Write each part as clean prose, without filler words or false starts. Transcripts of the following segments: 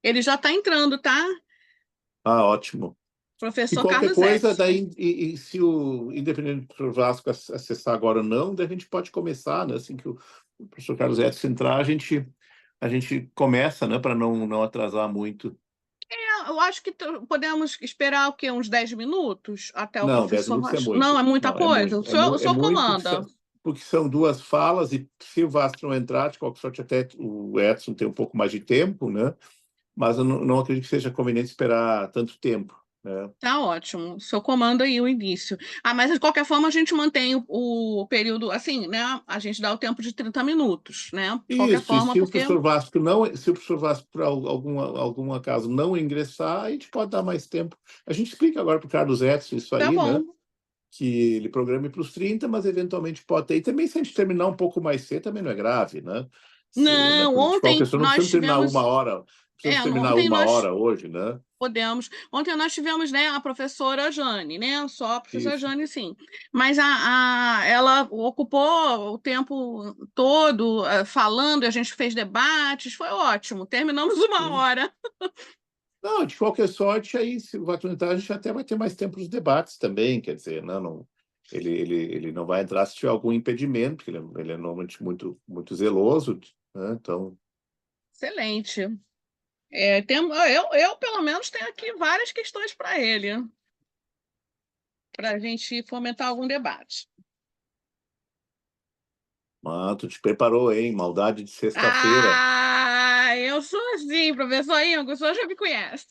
Ele já está entrando, tá? Ah, ótimo. E Professor qualquer Carlos coisa, Edson. daí, se o independente do Vasco acessar agora ou não, daí a gente pode começar, né? Assim que o professor Carlos Edson entrar, a gente começa, né? Para não atrasar muito. Eu acho que podemos esperar o quê? Uns 10 minutos até o Não, 10 professor. minutos é Não, muito. é muita Não, é coisa. muito. O É senhor muito comanda. porque são duas falas e se o Vasco não entrar, de qualquer sorte, até o Edson tem um pouco mais de tempo, né? Mas eu não acredito que seja conveniente esperar tanto tempo, né? Tá ótimo. O senhor comanda aí o início. Ah, mas de qualquer forma a gente mantém o período, assim, né? A gente dá o tempo de 30 minutos, né? De qualquer Isso, e forma, se o porque. professor Vasco não, se o professor Vasco, por algum acaso, não ingressar, a gente pode dar mais tempo. A gente explica agora para o Carlos Edson isso Tá aí, né? bom. Que ele programe para os 30, mas eventualmente pode ter. E também, se a gente terminar um pouco mais cedo, também não é grave, né? Né? Não, De qualquer ontem forma, não nós precisamos terminar uma tivemos. hora, precisamos terminar Ontem uma nós hora hoje, né? podemos. Ontem nós tivemos, né, a professora Jane, né? Só a professora Isso. Jane, sim. Mas ela ocupou o tempo todo falando, a gente fez debates, foi ótimo. Terminamos uma Sim. hora. Não, de qualquer sorte, aí, se vai entrar, a gente até vai ter mais tempo nos debates também, quer dizer, ele não vai entrar se tiver algum impedimento, porque ele é normalmente muito zeloso, né? Então, Excelente. Eu, pelo menos, tenho aqui várias questões para ele, para a gente fomentar algum debate. tu te preparou, hein? Maldade de sexta-feira. Eu sou assim, professor Ingo, o senhor já me conhece.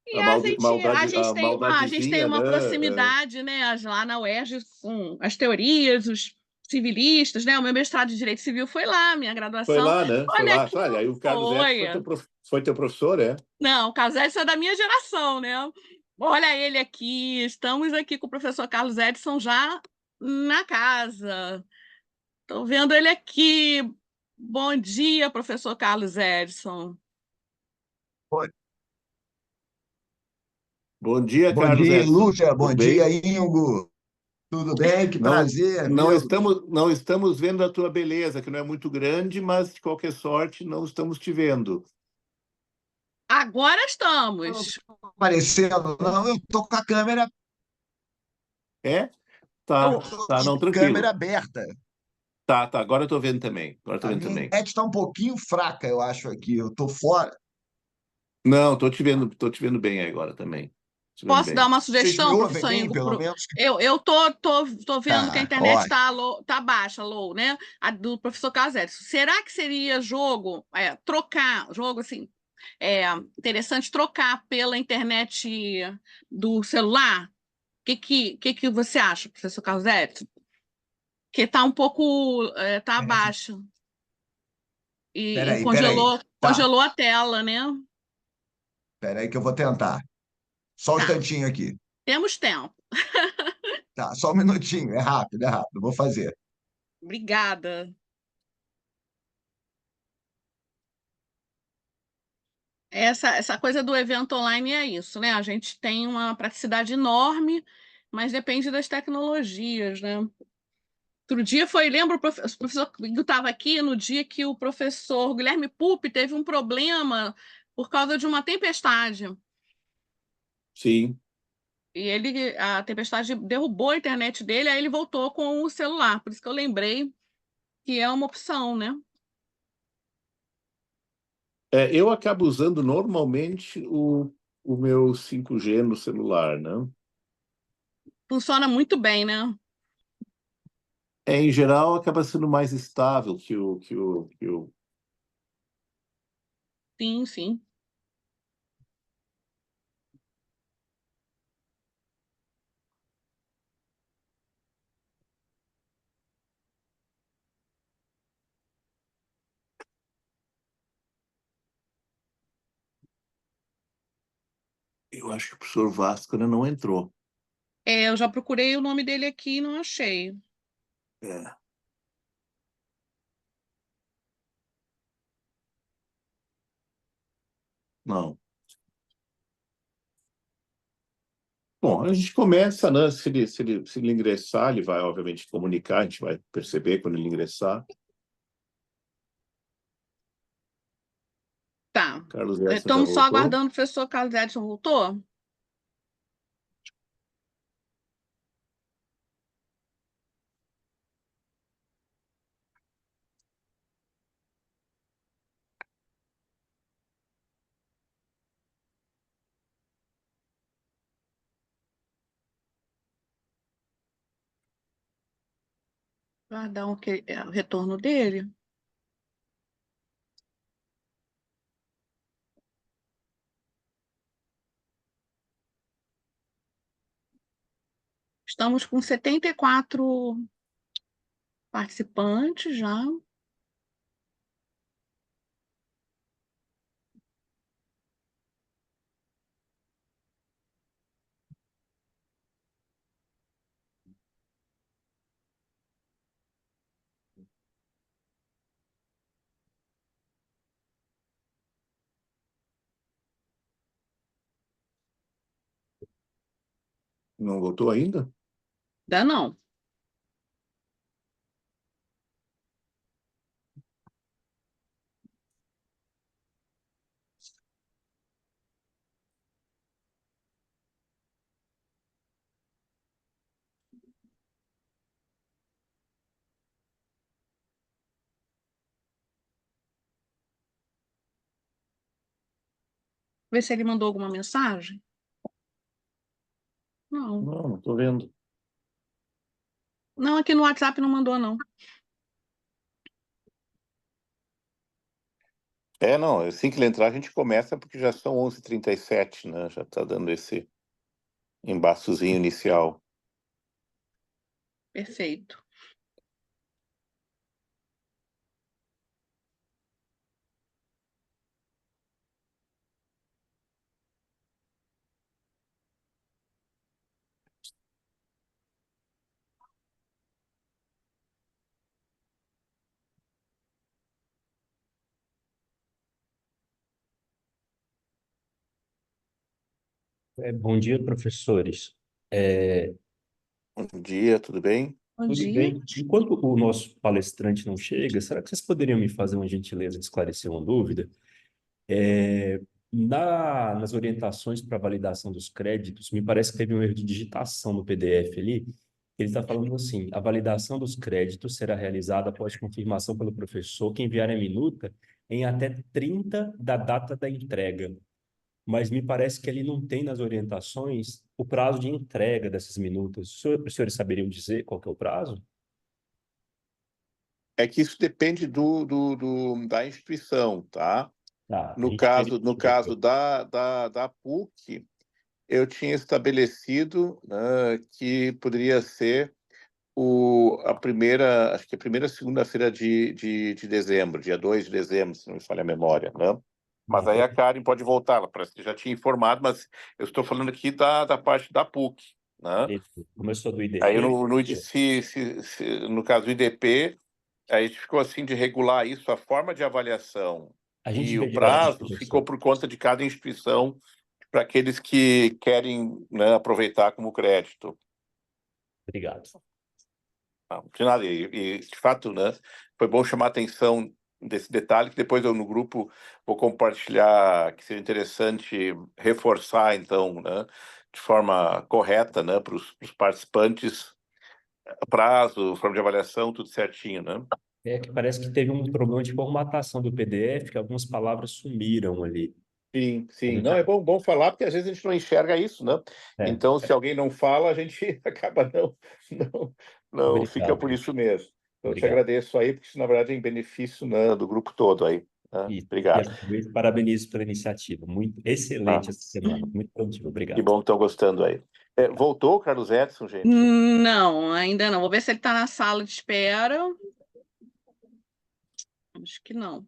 E A a gente, a maldade, gente a tem maldadezinha, né? uma proximidade, né, lá na UERJ com as teorias, os civilistas, né? O meu mestrado de Direito Civil foi lá, minha Foi graduação. lá, né? Foi Olha lá. aqui, Olha, aí o Carlos Edson foi. foi teu professor, é? Não, o Carlos Edson é da minha geração, né? Olha ele aqui, estamos aqui com o professor Carlos Edson já na casa. Estou vendo ele aqui. Bom dia, professor Carlos Edson. Bom Bom dia, bom Carlos dia, Edson. Lúcia. Tudo Bom dia, bem? Ingo. Tudo bem? Que Não, prazer não vê-los. estamos vendo a tua beleza, que não é muito grande, mas de qualquer sorte não estamos te vendo. Agora Eu não estamos. estou aparecendo, não. Eu estou com a câmera, É? eu Tá, tô tá, não, de câmera tranquilo. aberta. Tá, agora eu tô vendo também. Agora eu tô A vendo minha também. internet está um pouquinho fraca, eu acho, aqui. Eu estou fora. Não, tô te vendo bem aí agora também. Te vendo Posso dar bem. uma Vocês me sugestão, ouvem professor bem, Ingo? pelo menos? Eu tô vendo que a Tá, internet ótimo. está tá baixa, low, né? A do professor Carlos Edson. Será que seria jogo, trocar, jogo assim, interessante trocar pela internet do celular? O que você acha, professor Carlos Edson? Que tá um pouco, tá abaixo e Peraí. Tá, congelou a tela, né? peraí que eu vou tentar. Só um Tá, instantinho aqui. temos tempo. Tá, só um minutinho. É rápido, é rápido. Vou fazer. Obrigada. Essa coisa do evento online é isso, né? A gente tem uma praticidade enorme, mas depende das tecnologias, né? Outro dia lembro, o professor estava aqui no dia que o professor Guilherme Pupi teve um problema por causa de uma tempestade. Sim. E a tempestade derrubou a internet dele, aí ele voltou com o celular. Por isso que eu lembrei que é uma opção, né? Eu acabo usando normalmente o meu 5G no celular, né? Funciona muito bem, né? Em geral, acaba sendo mais estável que o. Sim, sim. Eu acho que o professor Vasco ainda não entrou. Eu já procurei o nome dele aqui e não achei. É, não. Bom, a gente começa, né? Se ele ingressar, ele vai, obviamente, comunicar, a gente vai perceber quando ele ingressar. Tá. Carlos Edson já Estamos só voltou. aguardando o professor Carlos Edson voltou? Aguardar o retorno dele. Estamos com 74 participantes já. Não voltou ainda? Ainda não. Ver se ele mandou alguma mensagem. Não. Não estou vendo. Não, aqui no WhatsApp não mandou, não. Não, assim que ele entrar, a gente começa, porque já são 11h37, né? Já está dando esse embaçozinho inicial. Perfeito. Bom dia, professores. É, Bom dia, tudo bem? Bom Tudo dia. bem? Enquanto o nosso palestrante não chega, será que vocês poderiam me fazer uma gentileza de esclarecer uma dúvida? É, nas orientações para validação dos créditos, me parece que teve um erro de digitação no PDF ali. Ele está falando assim: a validação dos créditos será realizada após confirmação pelo professor que enviar a minuta em até 30 da data da entrega. Mas me parece que ele não tem nas orientações o prazo de entrega dessas minutas. Os senhores saberiam dizer qual que é o prazo? É que isso depende da instituição, tá? Tá, a No gente caso, no verifica caso depois. da PUC, eu tinha estabelecido, né, que poderia ser acho que a primeira segunda-feira de dezembro, dia 2 de dezembro, se não me falha a memória, né? Mas aí a Karen pode voltar, ela parece que já tinha informado, mas eu estou falando aqui da parte da PUC, né? Como eu sou do Aí IDP, no caso do IDP, aí a gente ficou assim de regular isso, a forma de avaliação a gente e vê o diretamente, prazo ficou professor. por conta de cada instituição para aqueles que querem, né, aproveitar como crédito. Obrigado. Não, de nada. De fato, né, foi bom chamar a atenção desse detalhe, que depois eu no grupo vou compartilhar, que seria interessante reforçar, então, né, de forma correta, né, para os participantes, prazo, forma de avaliação, tudo certinho, né? É que parece que teve um problema de formatação do PDF, que algumas palavras sumiram ali. Sim, A sim. Não, gente, é bom falar, porque às vezes a gente não enxerga isso, né? é, Então, se alguém não fala, a gente acaba não, não fica obrigado, por isso mesmo. Então, eu te obrigado. agradeço aí, porque isso, na verdade, é em benefício, né, do grupo todo aí, né? E Obrigado. essa vez, parabenizo pela iniciativa. Muito Ah, excelente essa semana. Muito produtivo. que Obrigado. bom que estão gostando aí. Obrigado. Voltou o Carlos Edson, gente? Não, ainda não. Vou ver se ele está na sala de espera. Acho que não.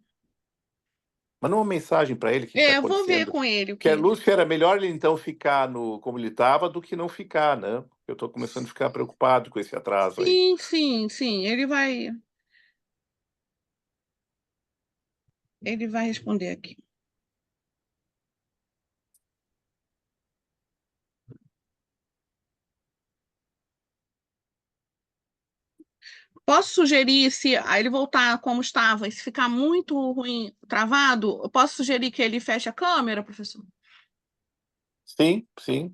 Manda uma mensagem para ele, o que está Eu vou ver acontecendo. com ele o Que a que. Lúcia era melhor ele, então, ficar como ele estava do que não ficar, né? Eu estou começando a ficar preocupado com esse atraso aí. Sim, sim, sim. Ele vai. Ele vai responder aqui. Posso sugerir, se ele voltar como estava e se ficar muito ruim, travado, eu posso sugerir que ele feche a câmera, professor? Sim, sim,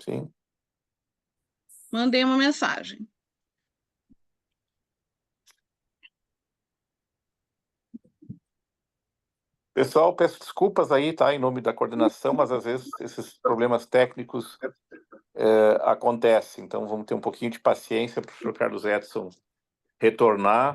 sim. Mandei uma mensagem. Pessoal, peço desculpas aí, tá, em nome da coordenação, mas às vezes esses problemas técnicos acontecem. Então vamos ter um pouquinho de paciência para o professor Carlos Edson retornar.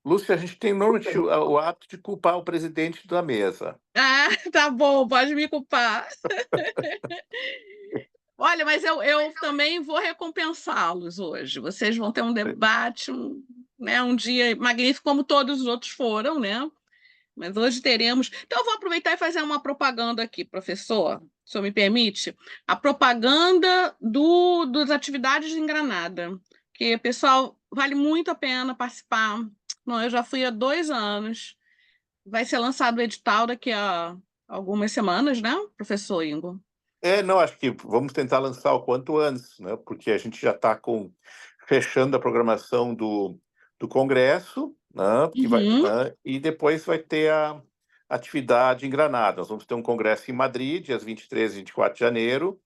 Lúcia, a gente tem normalmente o ato de culpar o presidente da mesa. Ah, tá bom, pode me culpar. Olha, mas eu também vou recompensá-los hoje. Vocês vão ter um debate, né, um dia magnífico, como todos os outros foram, né? Mas hoje teremos. Então, eu vou aproveitar e fazer uma propaganda aqui, professor, se o senhor me permite. A propaganda das atividades em Granada. Que, pessoal, vale muito a pena participar. Não, eu já fui há 2 anos. Vai ser lançado o edital daqui a algumas semanas, né, professor Ingo? Não, acho que vamos tentar lançar o quanto antes, né? Porque a gente já está fechando a programação do Congresso, né? Que vai, Uhum, né? E depois vai ter a atividade em Granada. Nós vamos ter um congresso em Madrid, dias 23 e 24 de janeiro,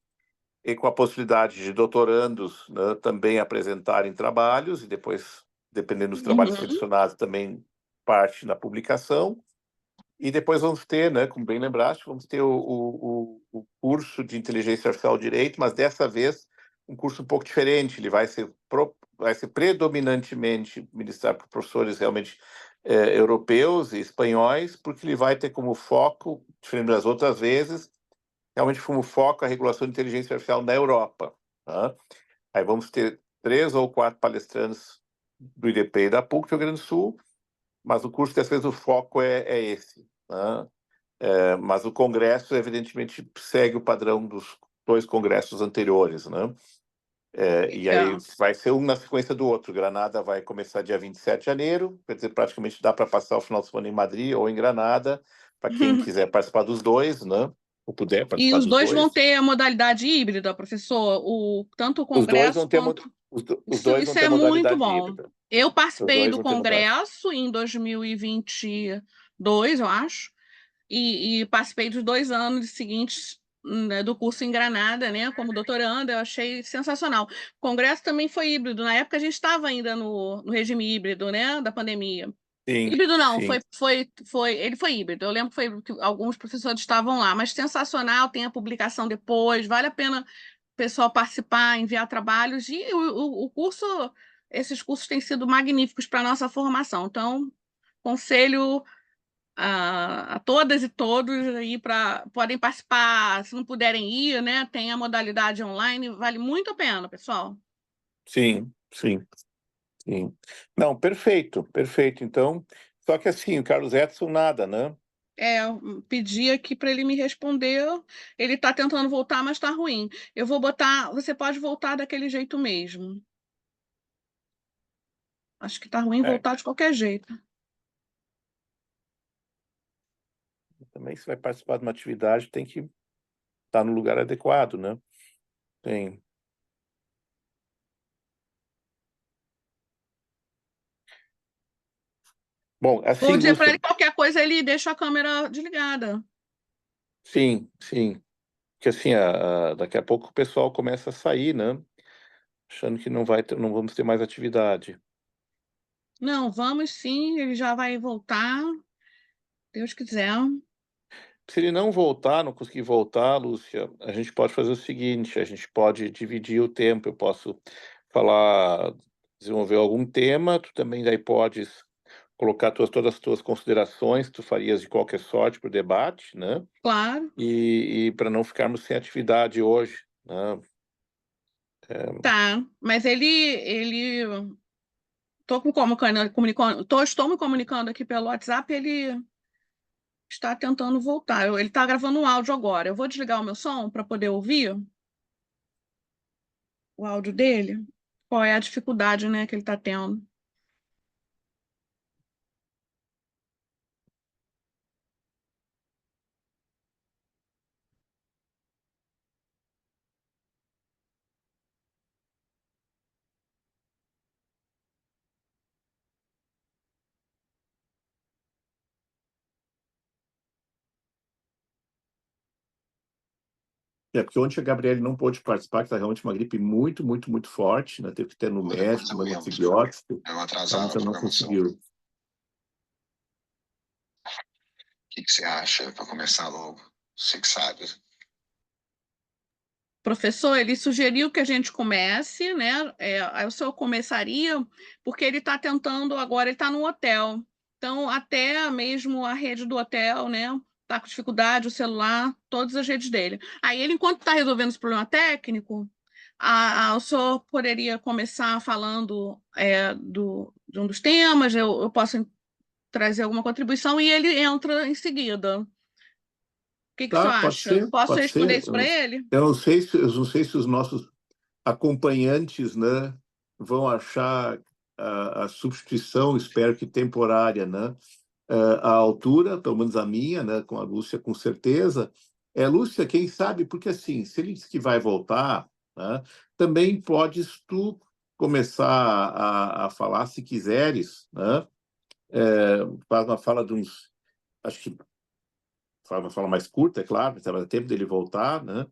e com a possibilidade de doutorandos, né, também apresentarem trabalhos, e depois, dependendo dos trabalhos uhum. selecionados, também parte na publicação. E depois vamos ter, né, como bem lembraste, vamos ter o curso de Inteligência Artificial Direito, mas dessa vez um curso um pouco diferente. Ele vai ser predominantemente ministrado por professores realmente europeus e espanhóis, porque ele vai ter como foco, diferente das outras vezes, realmente como foco a regulação de inteligência artificial na Europa. Tá? Aí vamos ter 3 ou 4 palestrantes do IDP e da PUC do Rio Grande do Sul, mas o curso, dessa vez, o foco é esse. Né? Mas o congresso, evidentemente, segue o padrão dos 2 congressos anteriores. Né? E aí Legal. vai ser um na sequência do outro. Granada vai começar dia 27 de janeiro, quer dizer, praticamente dá para passar o final de semana em Madrid ou em Granada, para quem quiser participar dos dois, né? Ou puder E participar os dos dois vão dois. ter a modalidade híbrida, professor, tanto o Os dois vão Congresso ter quanto. os Isso, dois vão isso ter é muito modalidade bom. híbrida. Eu Os participei dois do vão ter modalidade. Congresso em 2022, eu acho, e participei dos 2 anos seguintes, né, do curso em Granada, né, como doutoranda. Eu achei sensacional. O Congresso também foi híbrido. Na época a gente estava ainda no regime híbrido, né, da pandemia. Sim, Híbrido não, sim. ele foi híbrido. Eu lembro que alguns professores estavam lá, mas sensacional, tem a publicação depois, vale a pena o pessoal participar, enviar trabalhos, e o curso, esses cursos têm sido magníficos para a nossa formação. Então, conselho a todas e todos aí podem participar, se não puderem ir, né? Tem a modalidade online, vale muito a pena, pessoal. Sim, sim, sim. Não, perfeito, perfeito. Então, só que assim, o Carlos Edson nada, né? Pedi aqui para ele me responder. Ele está tentando voltar, mas está ruim. Eu vou botar. Você pode voltar daquele jeito mesmo. Acho que está ruim É, voltar de qualquer jeito. também se vai participar de uma atividade, tem que estar no lugar adequado, né? Tem. Bom, Vou assim, dizer para Lúcia, ele qualquer coisa, ele deixa a câmera desligada. sim, sim. Porque assim, daqui a pouco o pessoal começa a sair, né? Achando que não vamos ter mais atividade. Não, vamos sim, ele já vai voltar. Deus quiser. Se ele não voltar, não conseguir voltar, Lúcia, a gente pode fazer o seguinte: a gente pode dividir o tempo. Eu posso falar, desenvolver algum tema, tu também daí podes colocar todas as tuas considerações que tu farias de qualquer sorte para o debate, né? Claro. E para não ficarmos sem atividade hoje, né? Tá, mas ele estou me comunicando aqui pelo WhatsApp, ele está tentando voltar. Ele está gravando um áudio agora. Eu vou desligar o meu som para poder ouvir o áudio dele. Qual é a dificuldade, né, que ele está tendo? É, porque ontem a Gabriele não pôde participar, que está realmente uma gripe muito, muito, muito forte, né? Teve que ter no médico, tomando antibiótico, Eu atrasar então a já não programação. conseguiu. O que você acha para começar logo? Você que sabe. Professor, ele sugeriu que a gente comece, né? Aí o senhor começaria, porque ele está tentando, agora ele está no hotel. Então, até mesmo a rede do hotel, né? Está com dificuldade, o celular, todas as redes dele. Aí ele, enquanto está resolvendo esse problema técnico, o senhor poderia começar falando de um dos temas, eu posso trazer alguma contribuição e ele entra em seguida. O que que o senhor Tá, acha? Posso pode responder ser. isso para ele? Eu não sei se os nossos acompanhantes, né, vão achar a substituição, espero que temporária, né, à altura, pelo menos a minha, né, com a Lúcia, com certeza. Lúcia, quem sabe, porque assim, se ele diz que vai voltar, né, também podes tu começar a falar, se quiseres, né, faz uma fala de uns, acho que faz uma fala mais curta, é claro, estava tempo dele voltar, né,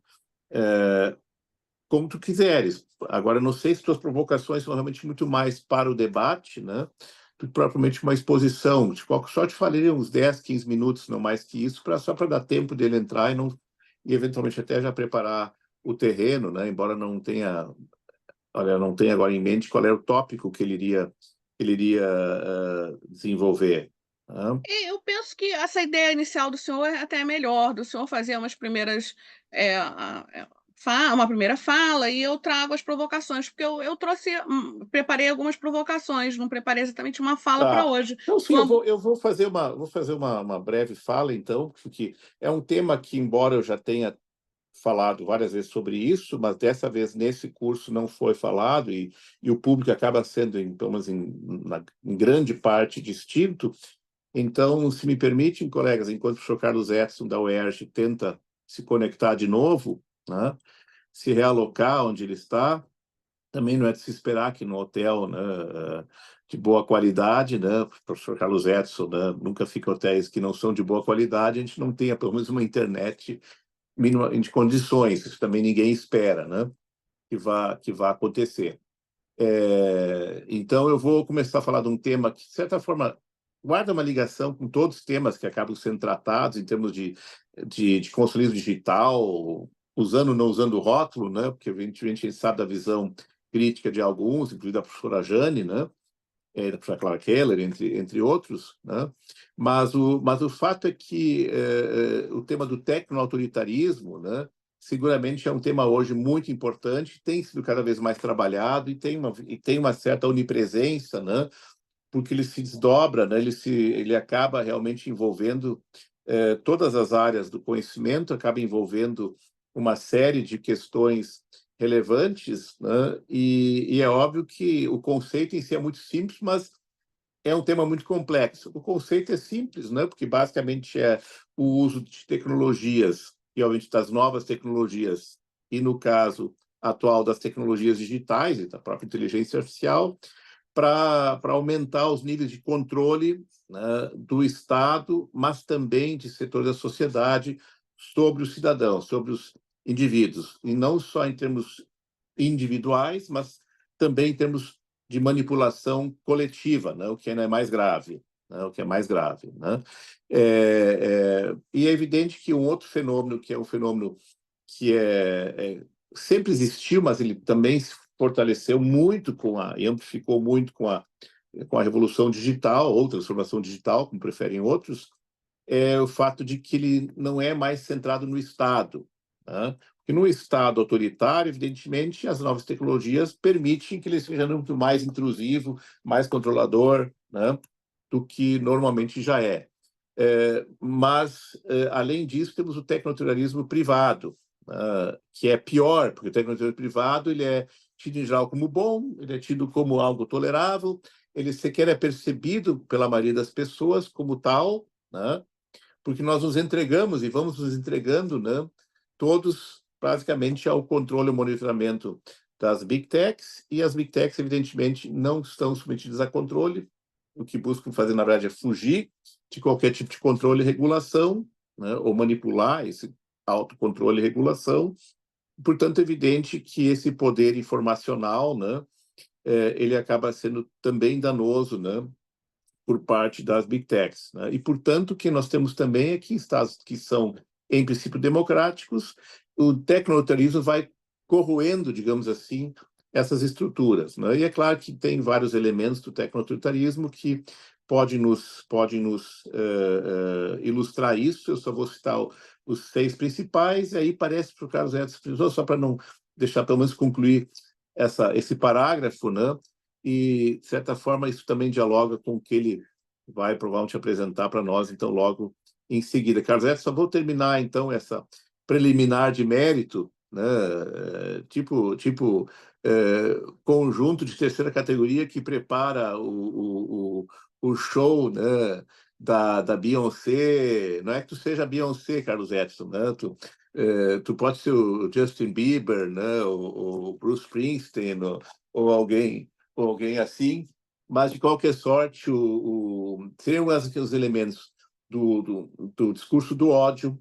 como tu quiseres. Agora, não sei se tuas provocações são realmente muito mais para o debate, né, do que propriamente uma exposição. Só te falei uns 10, 15 minutos, não mais que isso, só para dar tempo dele entrar e eventualmente até já preparar o terreno, né, embora não tenha agora em mente qual era o tópico que ele iria desenvolver. Né? Eu penso que essa ideia inicial do senhor é até melhor, do senhor fazer umas primeiras, uma primeira fala e eu trago as provocações, porque eu trouxe, preparei algumas provocações, não preparei exatamente uma fala para Tá. hoje. Então, sim, eu vou fazer uma breve fala, então, porque é um tema que, embora eu já tenha falado várias vezes sobre isso, mas dessa vez nesse curso não foi falado e o público acaba sendo, pelo menos em grande parte, distinto. Então, se me permitem, colegas, enquanto o professor Carlos Edson da UERJ tenta se conectar de novo, né, se realocar onde ele está, também não é de se esperar que no hotel, né, de boa qualidade, né, o professor Carlos Edson, né, nunca fica em hotéis que não são de boa qualidade, a gente não tenha pelo menos uma internet mínima de condições, isso também ninguém espera, né, que vá acontecer. Então, eu vou começar a falar de um tema que, de certa forma, guarda uma ligação com todos os temas que acabam sendo tratados em termos de consulismo digital, usando ou não usando o rótulo, né? Porque a gente sabe da visão crítica de alguns, inclusive da professora Jane, né? Da professora Clara Keller, entre outros, né? Mas o fato é que o tema do tecno-autoritarismo, né? Seguramente é um tema hoje muito importante, tem sido cada vez mais trabalhado e tem uma certa onipresença, né? Porque ele se desdobra, né? Ele acaba realmente envolvendo todas as áreas do conhecimento, acaba envolvendo uma série de questões relevantes, né? E é óbvio que o conceito em si é muito simples, mas é um tema muito complexo. O conceito é simples, né? Porque basicamente é o uso de tecnologias, e obviamente das novas tecnologias, e no caso atual das tecnologias digitais e da própria inteligência artificial, para aumentar os níveis de controle, né, do Estado, mas também de setores da sociedade sobre os cidadãos, sobre os indivíduos, e não só em termos individuais, mas também em termos de manipulação coletiva, né, o que ainda é mais grave, né, o que é mais grave, né? E é evidente que um outro fenômeno, que é um fenômeno que sempre existiu, mas ele também se fortaleceu muito e amplificou muito com a revolução digital, ou transformação digital, como preferem outros, é o fato de que ele não é mais centrado no Estado, né? Porque no Estado autoritário, evidentemente, as novas tecnologias permitem que ele seja muito mais intrusivo, mais controlador, né, do que normalmente já é. Mas, além disso, temos o tecnoautoritarismo privado, que é pior, porque o tecnoautoritarismo privado ele é tido em geral como bom, ele é tido como algo tolerável, ele sequer é percebido pela maioria das pessoas como tal, né? Porque nós nos entregamos e vamos nos entregando, né, todos basicamente ao controle e monitoramento das Big Techs, e as Big Techs, evidentemente, não estão submetidas a controle. O que buscam fazer, na verdade, é fugir de qualquer tipo de controle e regulação, né, ou manipular autocontrole e regulação. Portanto, é evidente que esse poder informacional, né, ele acaba sendo também danoso, né, por parte das Big Techs, né? E, portanto, o que nós temos também é que estados que são, em princípio, democráticos, o tecno-autoritarismo vai corroendo, digamos assim, essas estruturas, né? E é claro que tem vários elementos do tecno-autoritarismo que podem nos ilustrar isso. Eu só vou citar os 6 principais, e aí parece para o Carlos Edson, só para não deixar pelo menos concluir esse parágrafo, né? E, de certa forma, isso também dialoga com o que ele vai provavelmente apresentar para nós, então, logo em seguida. Carlos Edson, só vou terminar, então, essa preliminar de mérito, né? Conjunto de terceira categoria que prepara o show, né, da Beyoncé. Não é que tu seja a Beyoncé, Carlos Edson, né? Tu pode ser o Justin Bieber, né? O Bruce Springsteen, ou alguém assim, mas de qualquer sorte, seriam os elementos do discurso do ódio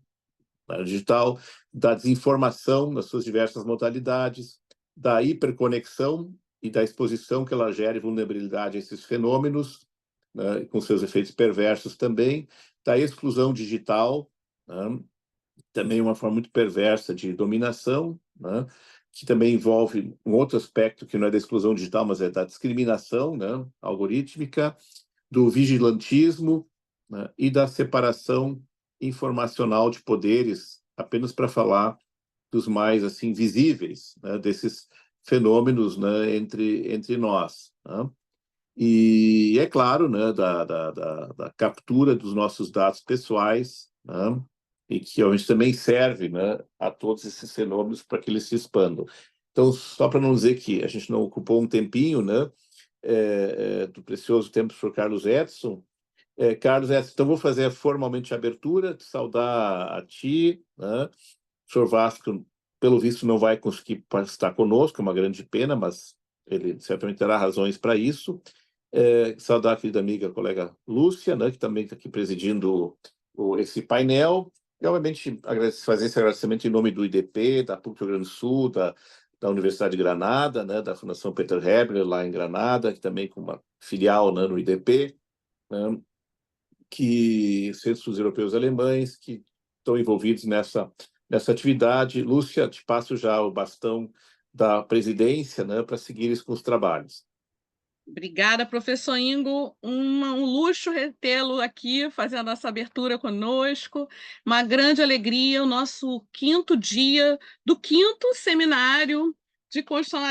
digital, da desinformação nas suas diversas modalidades, da hiperconexão e da exposição que ela gera e vulnerabilidade a esses fenômenos, né, com seus efeitos perversos também, da exclusão digital, né, também uma forma muito perversa de dominação, né, que também envolve um outro aspecto que não é da exclusão digital, mas é da discriminação, né, algorítmica, do vigilantismo, né, e da separação informacional de poderes, apenas para falar dos mais assim visíveis, né, desses fenômenos, né, entre nós, né? E é claro, né, da captura dos nossos dados pessoais, né, e que a gente também serve, né, a todos esses fenômenos para que eles se expandam. Então, só para não dizer que a gente não ocupou um tempinho, né, do precioso tempo para o Carlos Edson. Carlos Edson, então vou fazer formalmente a abertura, te saudar a ti, né? O senhor Vasco, pelo visto, não vai conseguir estar conosco, é uma grande pena, mas ele certamente terá razões para isso. Saudar a querida amiga, a colega Lúcia, né, que também está aqui presidindo esse painel. E, obviamente, fazer esse agradecimento em nome do IDP, da PUC do Rio Grande do Sul, da Universidade de Granada, né, da Fundação Peter Hebler, lá em Granada, que também com uma filial, né, no IDP, né, que centros europeus e alemães que estão envolvidos nessa atividade. Lúcia, te passo já o bastão da presidência, né, para seguires com os trabalhos. Obrigada, professor Ingo. Um luxo tê-lo aqui fazendo essa abertura conosco. Uma grande alegria, o nosso 5º dia do 5º seminário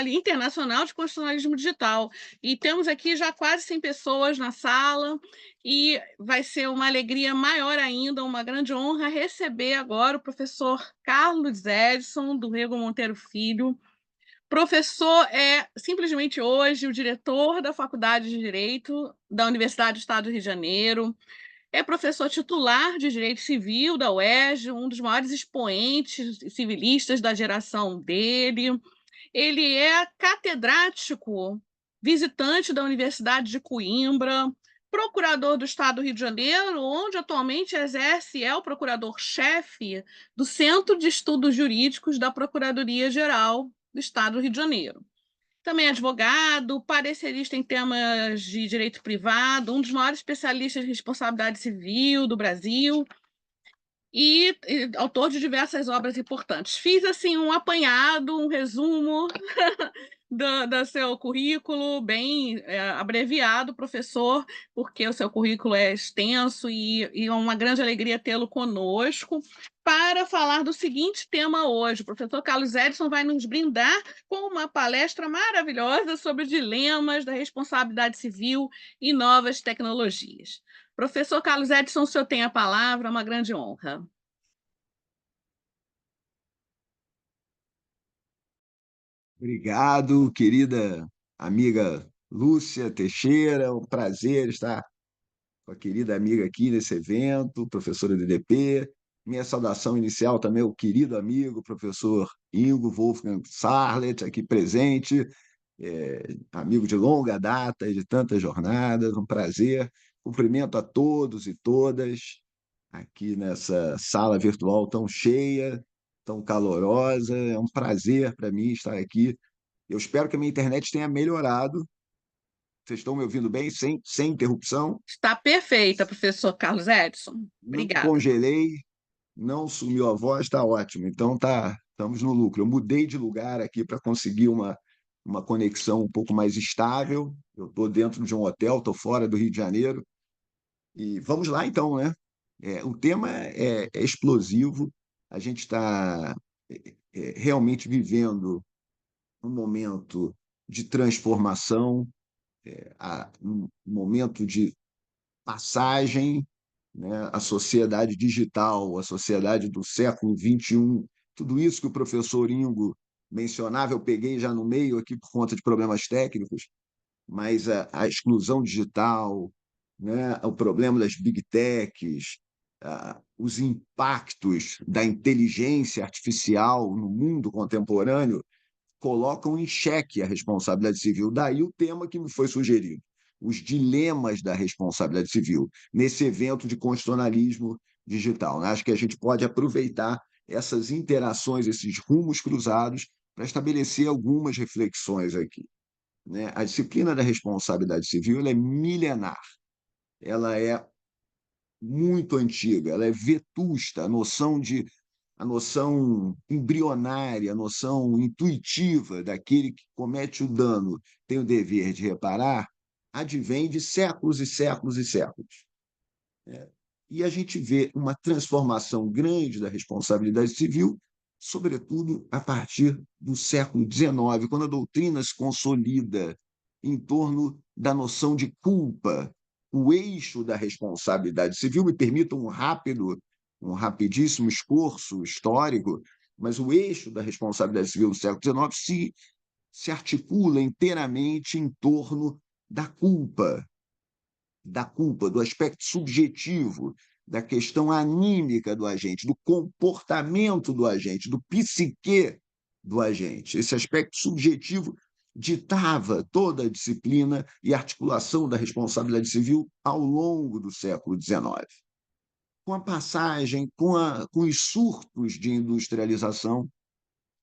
internacional de constitucionalismo digital. E temos aqui já quase 100 pessoas na sala, e vai ser uma alegria maior ainda, uma grande honra receber agora o professor Carlos Edson, do Rego Monteiro Filho. Professor é simplesmente hoje o diretor da Faculdade de Direito da Universidade do Estado do Rio de Janeiro, é professor titular de Direito Civil da UERJ, um dos maiores expoentes civilistas da geração dele. Ele é catedrático visitante da Universidade de Coimbra, procurador do Estado do Rio de Janeiro, onde atualmente é o procurador-chefe do Centro de Estudos Jurídicos da Procuradoria-Geral do Estado do Rio de Janeiro. Também é advogado, parecerista em temas de direito privado, um dos maiores especialistas em responsabilidade civil do Brasil e autor de diversas obras importantes. Fiz assim um apanhado, um resumo do seu currículo, bem abreviado, professor, porque o seu currículo é extenso e é uma grande alegria tê-lo conosco para falar do seguinte tema hoje. O professor Carlos Edson vai nos brindar com uma palestra maravilhosa sobre dilemas da responsabilidade civil e novas tecnologias. Professor Carlos Edson, o senhor tem a palavra, uma grande honra. Obrigado, querida amiga Lúcia Teixeira. É um prazer estar com a querida amiga aqui nesse evento, professora do IDP. Minha saudação inicial também ao querido amigo, professor Ingo Wolfgang Sarlet, aqui presente, amigo de longa data e de tantas jornadas, um prazer. Cumprimento a todos e todas aqui nessa sala virtual tão cheia, tão calorosa. É um prazer para mim estar aqui. Eu espero que a minha internet tenha melhorado. Vocês estão me ouvindo bem, sem interrupção? Está perfeita, professor Carlos Edson. Não Obrigada. congelei, não sumiu a voz, está ótimo. Então estamos no lucro. Eu mudei de lugar aqui para conseguir uma conexão um pouco mais estável. Eu estou dentro de um hotel, estou fora do Rio de Janeiro. E vamos lá então, né? O tema é explosivo. A gente está realmente vivendo um momento de transformação, um momento de passagem, né? A sociedade digital, a sociedade do século XXI, tudo isso que o professor Ingo mencionava, eu peguei já no meio aqui por conta de problemas técnicos, mas a exclusão digital, né? O problema das big techs, os impactos da inteligência artificial no mundo contemporâneo colocam em xeque a responsabilidade civil. Daí o tema que me foi sugerido, os dilemas da responsabilidade civil, nesse evento de constitucionalismo digital, né? Acho que a gente pode aproveitar essas interações, esses rumos cruzados, para estabelecer algumas reflexões aqui, né? A disciplina da responsabilidade civil ela é milenar, ela é muito antiga, ela é vetusta, a noção embrionária, a noção intuitiva daquele que comete o dano tem o dever de reparar, advém de séculos e séculos e séculos. E a gente vê uma transformação grande da responsabilidade civil, sobretudo a partir do século XIX, quando a doutrina se consolida em torno da noção de culpa, o eixo da responsabilidade civil. Me permita um rapidíssimo esforço histórico, mas o eixo da responsabilidade civil do século XIX se articula inteiramente em torno da culpa, do aspecto subjetivo, da questão anímica do agente, do comportamento do agente, do psique do agente. Esse aspecto subjetivo ditava toda a disciplina e articulação da responsabilidade civil ao longo do século XIX. Com a passagem, com os surtos de industrialização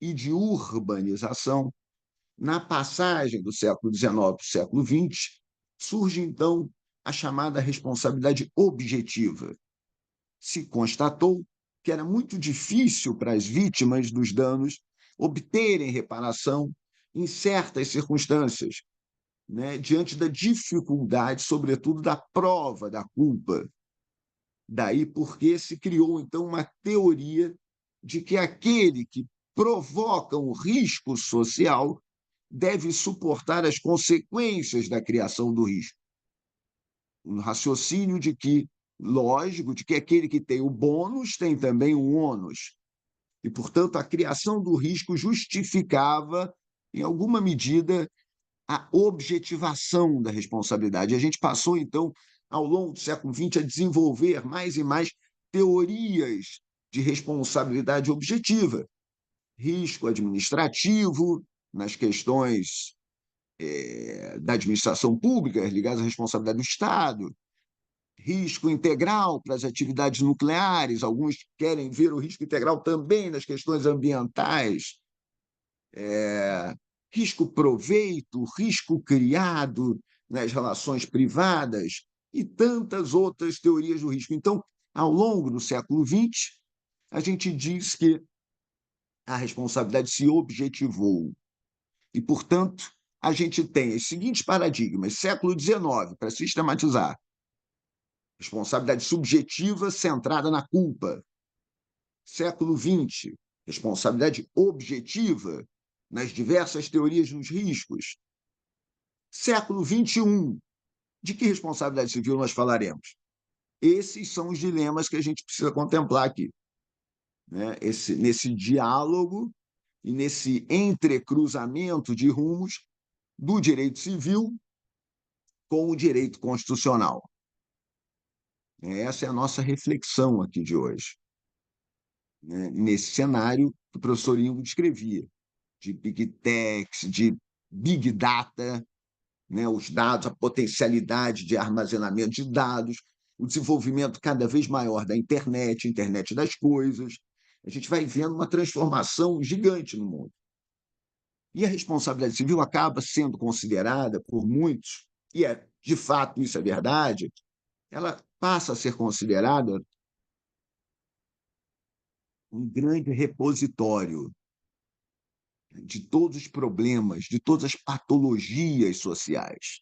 e de urbanização, na passagem do século XIX para o século XX, surge, então, a chamada responsabilidade objetiva. Se constatou que era muito difícil para as vítimas dos danos obterem reparação em certas circunstâncias, né, diante da dificuldade, sobretudo, da prova da culpa. Daí porque se criou, então, uma teoria de que aquele que provoca um risco social deve suportar as consequências da criação do risco. Um raciocínio de que, lógico, de que aquele que tem o bônus tem também o ônus. E, portanto, a criação do risco justificava, em alguma medida, a objetivação da responsabilidade. A gente passou, então, ao longo do século XX, a desenvolver mais e mais teorias de responsabilidade objetiva, risco administrativo, nas questões da administração pública, ligadas à responsabilidade do Estado, risco integral para as atividades nucleares, alguns querem ver o risco integral também nas questões ambientais, risco proveito, risco criado nas relações privadas e tantas outras teorias do risco. Então, ao longo do século XX, a gente diz que a responsabilidade se objetivou. E, portanto, a gente tem os seguintes paradigmas. Século XIX, para sistematizar: responsabilidade subjetiva centrada na culpa. Século XX, responsabilidade objetiva nas diversas teorias dos riscos. Século XXI, de que responsabilidade civil nós falaremos? Esses são os dilemas que a gente precisa contemplar aqui, né? Nesse diálogo e nesse entrecruzamento de rumos do direito civil com o direito constitucional. Essa é a nossa reflexão aqui de hoje, né? Nesse cenário que o professor Ingo descrevia, de big techs, de big data, né? Os dados, a potencialidade de armazenamento de dados, o desenvolvimento cada vez maior da internet, internet das coisas. A gente vai vendo uma transformação gigante no mundo. E a responsabilidade civil acaba sendo considerada por muitos, e de fato isso é verdade, ela passa a ser considerada um grande repositório de todos os problemas, de todas as patologias sociais.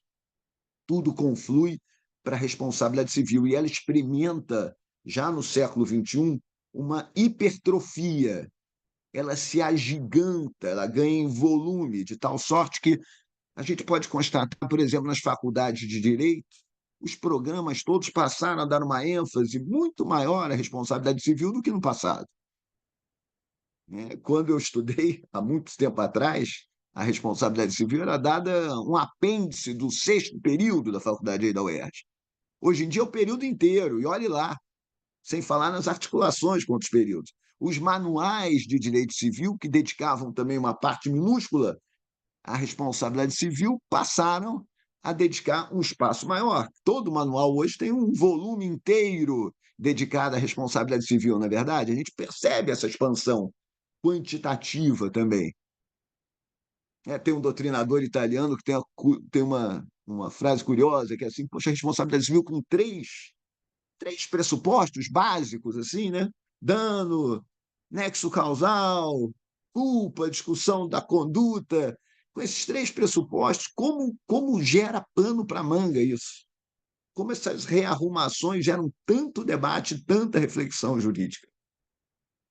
Tudo conflui para a responsabilidade civil e ela experimenta, já no século XXI, uma hipertrofia. Ela se agiganta, ela ganha em volume, de tal sorte que a gente pode constatar, por exemplo, nas faculdades de direito, os programas todos passaram a dar uma ênfase muito maior à responsabilidade civil do que no passado. Quando eu estudei, há muito tempo atrás, a responsabilidade civil era dada um apêndice do 6º período da faculdade aí da UERJ. Hoje em dia é o período inteiro, e olhe lá, sem falar nas articulações com outros períodos. Os manuais de direito civil, que dedicavam também uma parte minúscula à responsabilidade civil, passaram a dedicar um espaço maior. Todo manual hoje tem um volume inteiro dedicado à responsabilidade civil, não é verdade? A gente percebe essa expansão quantitativa também. Tem um doutrinador italiano que tem uma frase curiosa, que é assim: poxa, a responsabilidade civil com três pressupostos básicos, assim, né? Dano, nexo causal, culpa, discussão da conduta. Com esses 3 pressupostos, como gera pano para manga isso? Como essas rearrumações geram tanto debate, tanta reflexão jurídica?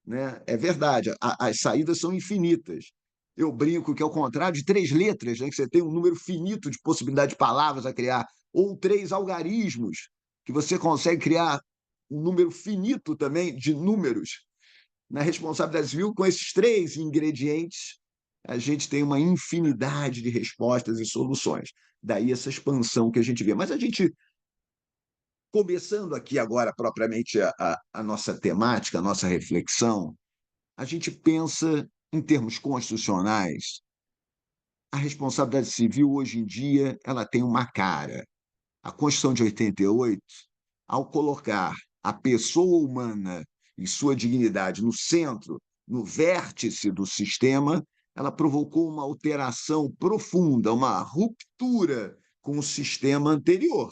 Né? É verdade, as saídas são infinitas. Eu brinco que, ao contrário de 3 letras, né, que você tem um número finito de possibilidade de palavras a criar, ou 3 algarismos, que você consegue criar um número finito também de números. Na responsabilidade civil, com esses 3 ingredientes, a gente tem uma infinidade de respostas e soluções. Daí essa expansão que a gente vê. Mas a gente, começando aqui agora propriamente a nossa temática, a nossa reflexão, a gente pensa em termos constitucionais. A responsabilidade civil, hoje em dia, ela tem uma cara. A Constituição de 88, ao colocar a pessoa humana e sua dignidade no centro, no vértice do sistema, ela provocou uma alteração profunda, uma ruptura com o sistema anterior.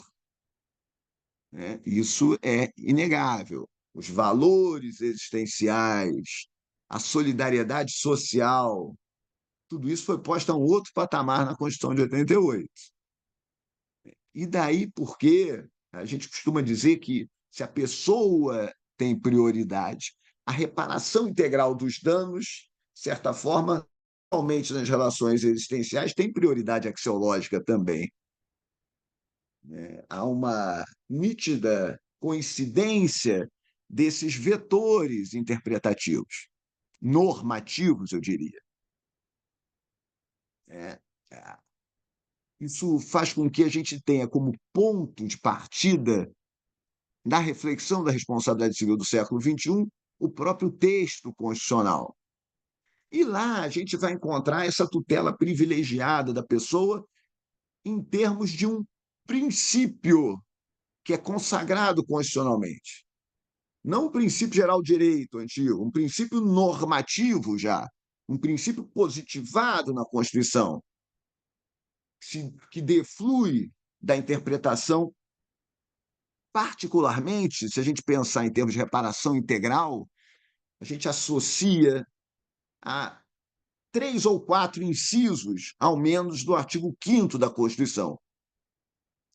Isso é inegável. Os valores existenciais, a solidariedade social, tudo isso foi posto a um outro patamar na Constituição de 88. E daí porque a gente costuma dizer que, se a pessoa tem prioridade, a reparação integral dos danos, de certa forma, principalmente nas relações existenciais, tem prioridade axiológica também. Há uma nítida coincidência desses vetores interpretativos, normativos, eu diria. Isso faz com que a gente tenha como ponto de partida da reflexão da responsabilidade civil do século XXI o próprio texto constitucional. E lá a gente vai encontrar essa tutela privilegiada da pessoa em termos de um princípio que é consagrado constitucionalmente. Não um princípio geral de direito antigo, um princípio normativo já, um princípio positivado na Constituição, que deflui da interpretação, particularmente, se a gente pensar em termos de reparação integral, a gente associa a 3 ou 4 incisos, ao menos, do artigo 5º da Constituição.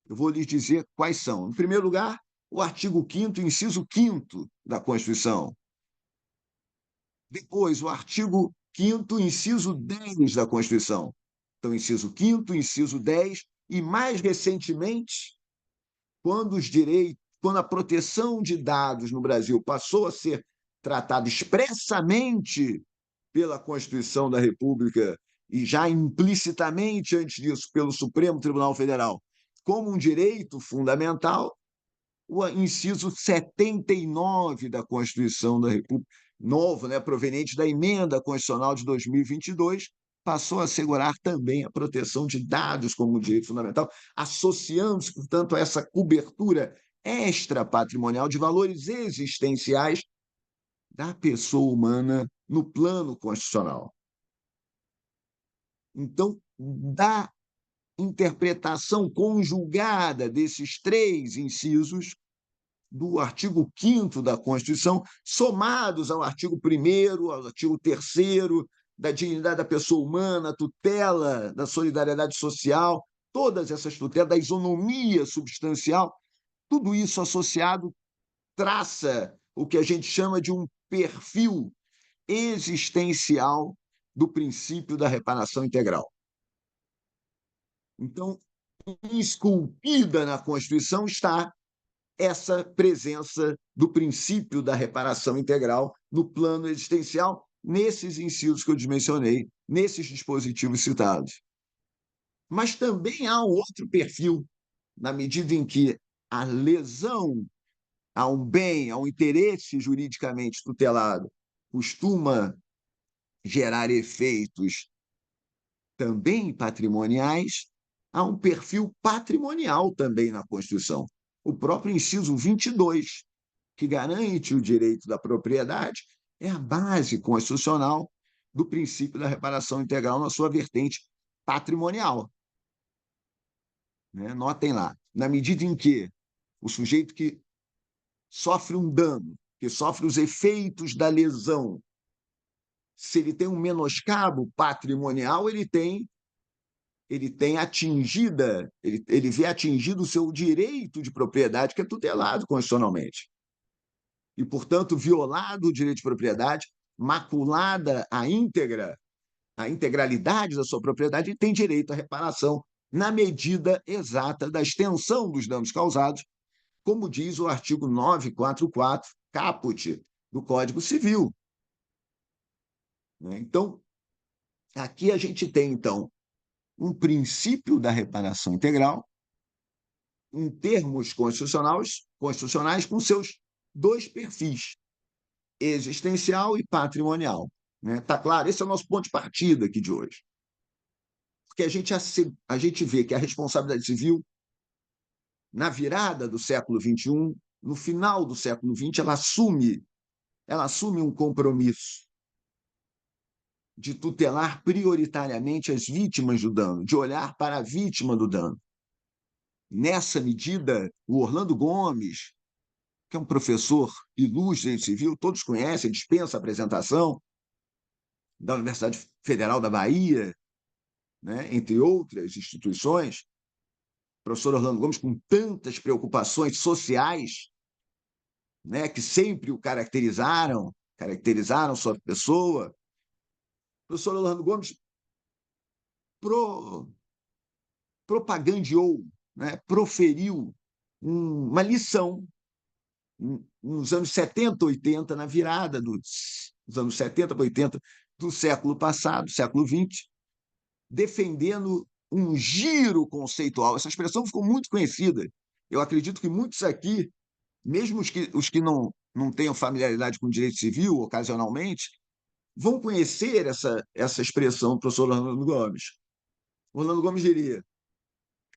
Eu vou lhes dizer quais são. Em primeiro lugar, o artigo 5º, inciso 5º da Constituição. Depois, o artigo 5º, inciso 10 da Constituição. Então, inciso 5º, inciso 10, e, mais recentemente, quando a proteção de dados no Brasil passou a ser tratada expressamente pela Constituição da República e já implicitamente antes disso pelo Supremo Tribunal Federal como um direito fundamental, o inciso 79 da Constituição da República, novo, proveniente da emenda constitucional de 2022, passou a assegurar também a proteção de dados como um direito fundamental, associando-se, portanto, a essa cobertura extrapatrimonial de valores existenciais da pessoa humana no plano constitucional. Então, da interpretação conjugada desses 3 incisos do artigo 5º da Constituição, somados ao artigo 1º, ao artigo 3º, da dignidade da pessoa humana, tutela da solidariedade social, todas essas tutelas, da isonomia substancial, tudo isso associado traça o que a gente chama de um perfil existencial do princípio da reparação integral. Então, esculpida na Constituição está essa presença do princípio da reparação integral no plano existencial, nesses incisos que eu mencionei, nesses dispositivos citados. Mas também há um outro perfil, na medida em que a lesão a um bem, a um interesse juridicamente tutelado, costuma gerar efeitos também patrimoniais, há um perfil patrimonial também na Constituição. O próprio inciso 22, que garante o direito da propriedade, é a base constitucional do princípio da reparação integral na sua vertente patrimonial. Notem lá, na medida em que o sujeito que sofre um dano, que sofre os efeitos da lesão, se ele tem um menoscabo patrimonial, ele vê atingido o seu direito de propriedade, que é tutelado constitucionalmente. E, portanto, violado o direito de propriedade, maculada a integralidade da sua propriedade, ele tem direito à reparação na medida exata da extensão dos danos causados, como diz o artigo 944, caput, do Código Civil. Então, aqui a gente tem, então, um princípio da reparação integral em termos constitucionais com seus 2 perfis, existencial e patrimonial. Está claro? Esse é o nosso ponto de partida aqui de hoje. Porque a gente vê que a responsabilidade civil, na virada do século XXI, no final do século XX, ela assume um compromisso de tutelar prioritariamente as vítimas do dano, de olhar para a vítima do dano. Nessa medida, o Orlando Gomes, que é um professor ilustre em civil, todos conhecem, dispensa apresentação, da Universidade Federal da Bahia, entre outras instituições, professor Orlando Gomes, com tantas preocupações sociais, que sempre o caracterizaram sua pessoa. O professor Orlando Gomes propagandeou, proferiu uma lição nos anos 70, 80, na virada dos anos 70 para 80 do século passado, século XX, defendendo um giro conceitual. Essa expressão ficou muito conhecida. Eu acredito que muitos aqui, mesmo os que não tenham familiaridade com o direito civil, ocasionalmente, vão conhecer essa expressão do professor Orlando Gomes. Orlando Gomes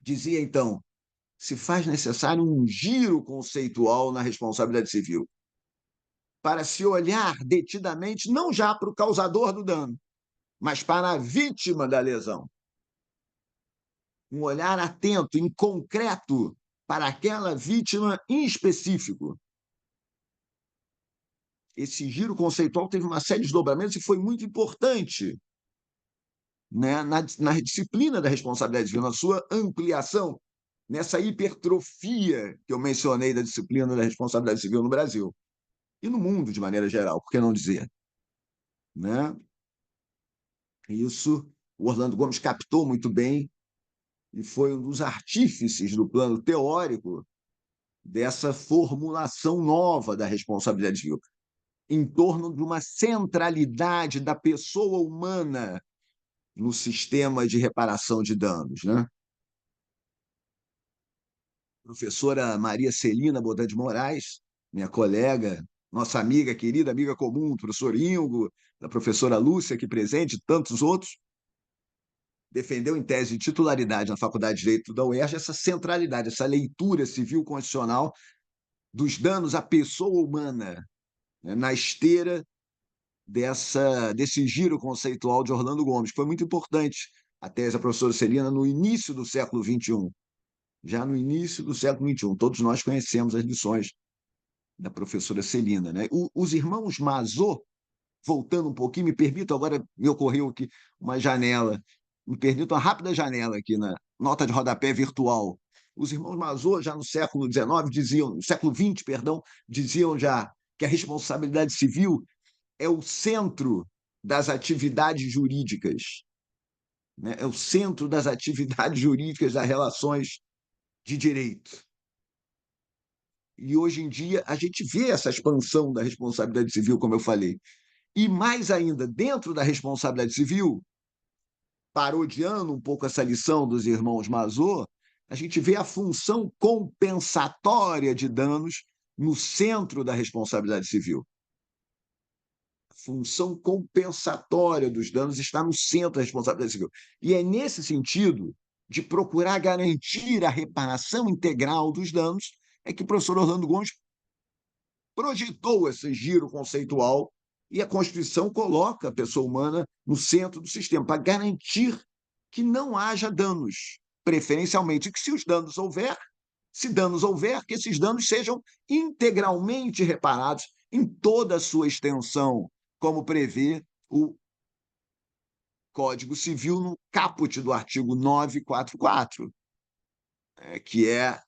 dizia, então, se faz necessário um giro conceitual na responsabilidade civil, para se olhar detidamente não já para o causador do dano, mas para a vítima da lesão. Um olhar atento, em concreto, para aquela vítima em específico. Esse giro conceitual teve uma série de desdobramentos e foi muito importante na disciplina da responsabilidade civil, na sua ampliação, nessa hipertrofia que eu mencionei da disciplina da responsabilidade civil no Brasil e no mundo de maneira geral, por que não dizer? Isso o Orlando Gomes captou muito bem e foi um dos artífices do plano teórico dessa formulação nova da responsabilidade civil, em torno de uma centralidade da pessoa humana no sistema de reparação de danos. Professora Maria Celina Bodan de Moraes, minha colega, nossa amiga, querida amiga comum, professor Ingo, da professora Lúcia, aqui presente, e tantos outros, defendeu em tese de titularidade na Faculdade de Direito da UERJ essa centralidade, essa leitura civil constitucional dos danos à pessoa humana, né, na esteira desse giro conceitual de Orlando Gomes, que foi muito importante a tese da professora Celina no início do século XXI. Já no início do século XXI, todos nós conhecemos as lições da professora Celina, né? Os irmãos Mazot, voltando um pouquinho, me permito, agora me ocorreu aqui uma janela, me permito uma rápida janela aqui na nota de rodapé virtual. Os irmãos Mazot, já no século XIX, diziam, no século XX, perdão, diziam já que a responsabilidade civil é o centro das atividades jurídicas, né? É o centro das atividades jurídicas das relações de direito. E hoje em dia a gente vê essa expansão da responsabilidade civil, como eu falei. E mais ainda, dentro da responsabilidade civil, parodiando um pouco essa lição dos irmãos Mazot, a gente vê a função compensatória de danos no centro da responsabilidade civil. A função compensatória dos danos está no centro da responsabilidade civil. E é nesse sentido de procurar garantir a reparação integral dos danos é que o professor Orlando Gomes projetou esse giro conceitual e a Constituição coloca a pessoa humana no centro do sistema, para garantir que não haja danos, preferencialmente, que se danos houver, que esses danos sejam integralmente reparados em toda a sua extensão, como prevê o Código Civil no caput do artigo 944, que é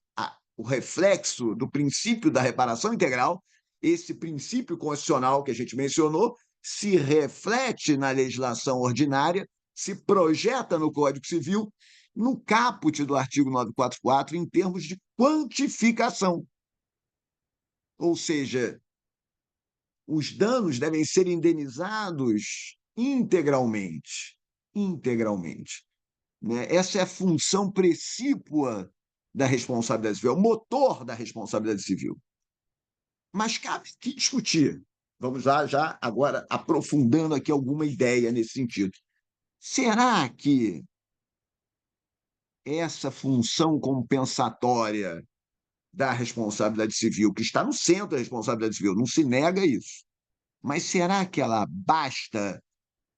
o reflexo do princípio da reparação integral. Esse princípio constitucional que a gente mencionou se reflete na legislação ordinária, se projeta no Código Civil, no caput do artigo 944, em termos de quantificação. Ou seja, os danos devem ser indenizados integralmente. Integralmente. Né? Essa é a função precípua da responsabilidade civil, é o motor da responsabilidade civil. Mas cabe que discutir. Vamos lá, já agora aprofundando aqui alguma ideia nesse sentido. Será que essa função compensatória da responsabilidade civil, que está no centro da responsabilidade civil, não se nega isso, mas será que ela basta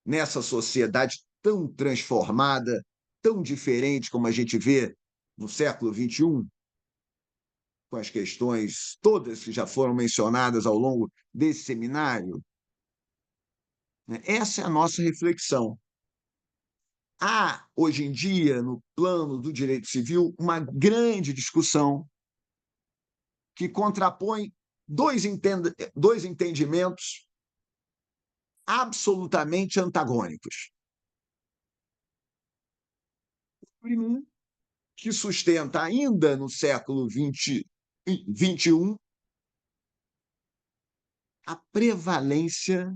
nessa sociedade tão transformada, tão diferente como a gente vê no século XXI? Com as questões todas que já foram mencionadas ao longo desse seminário? Essa é a nossa reflexão. Há, hoje em dia, no plano do direito civil, uma grande discussão que contrapõe dois entendimentos absolutamente antagônicos. O primeiro, que sustenta ainda no século XXI a prevalência,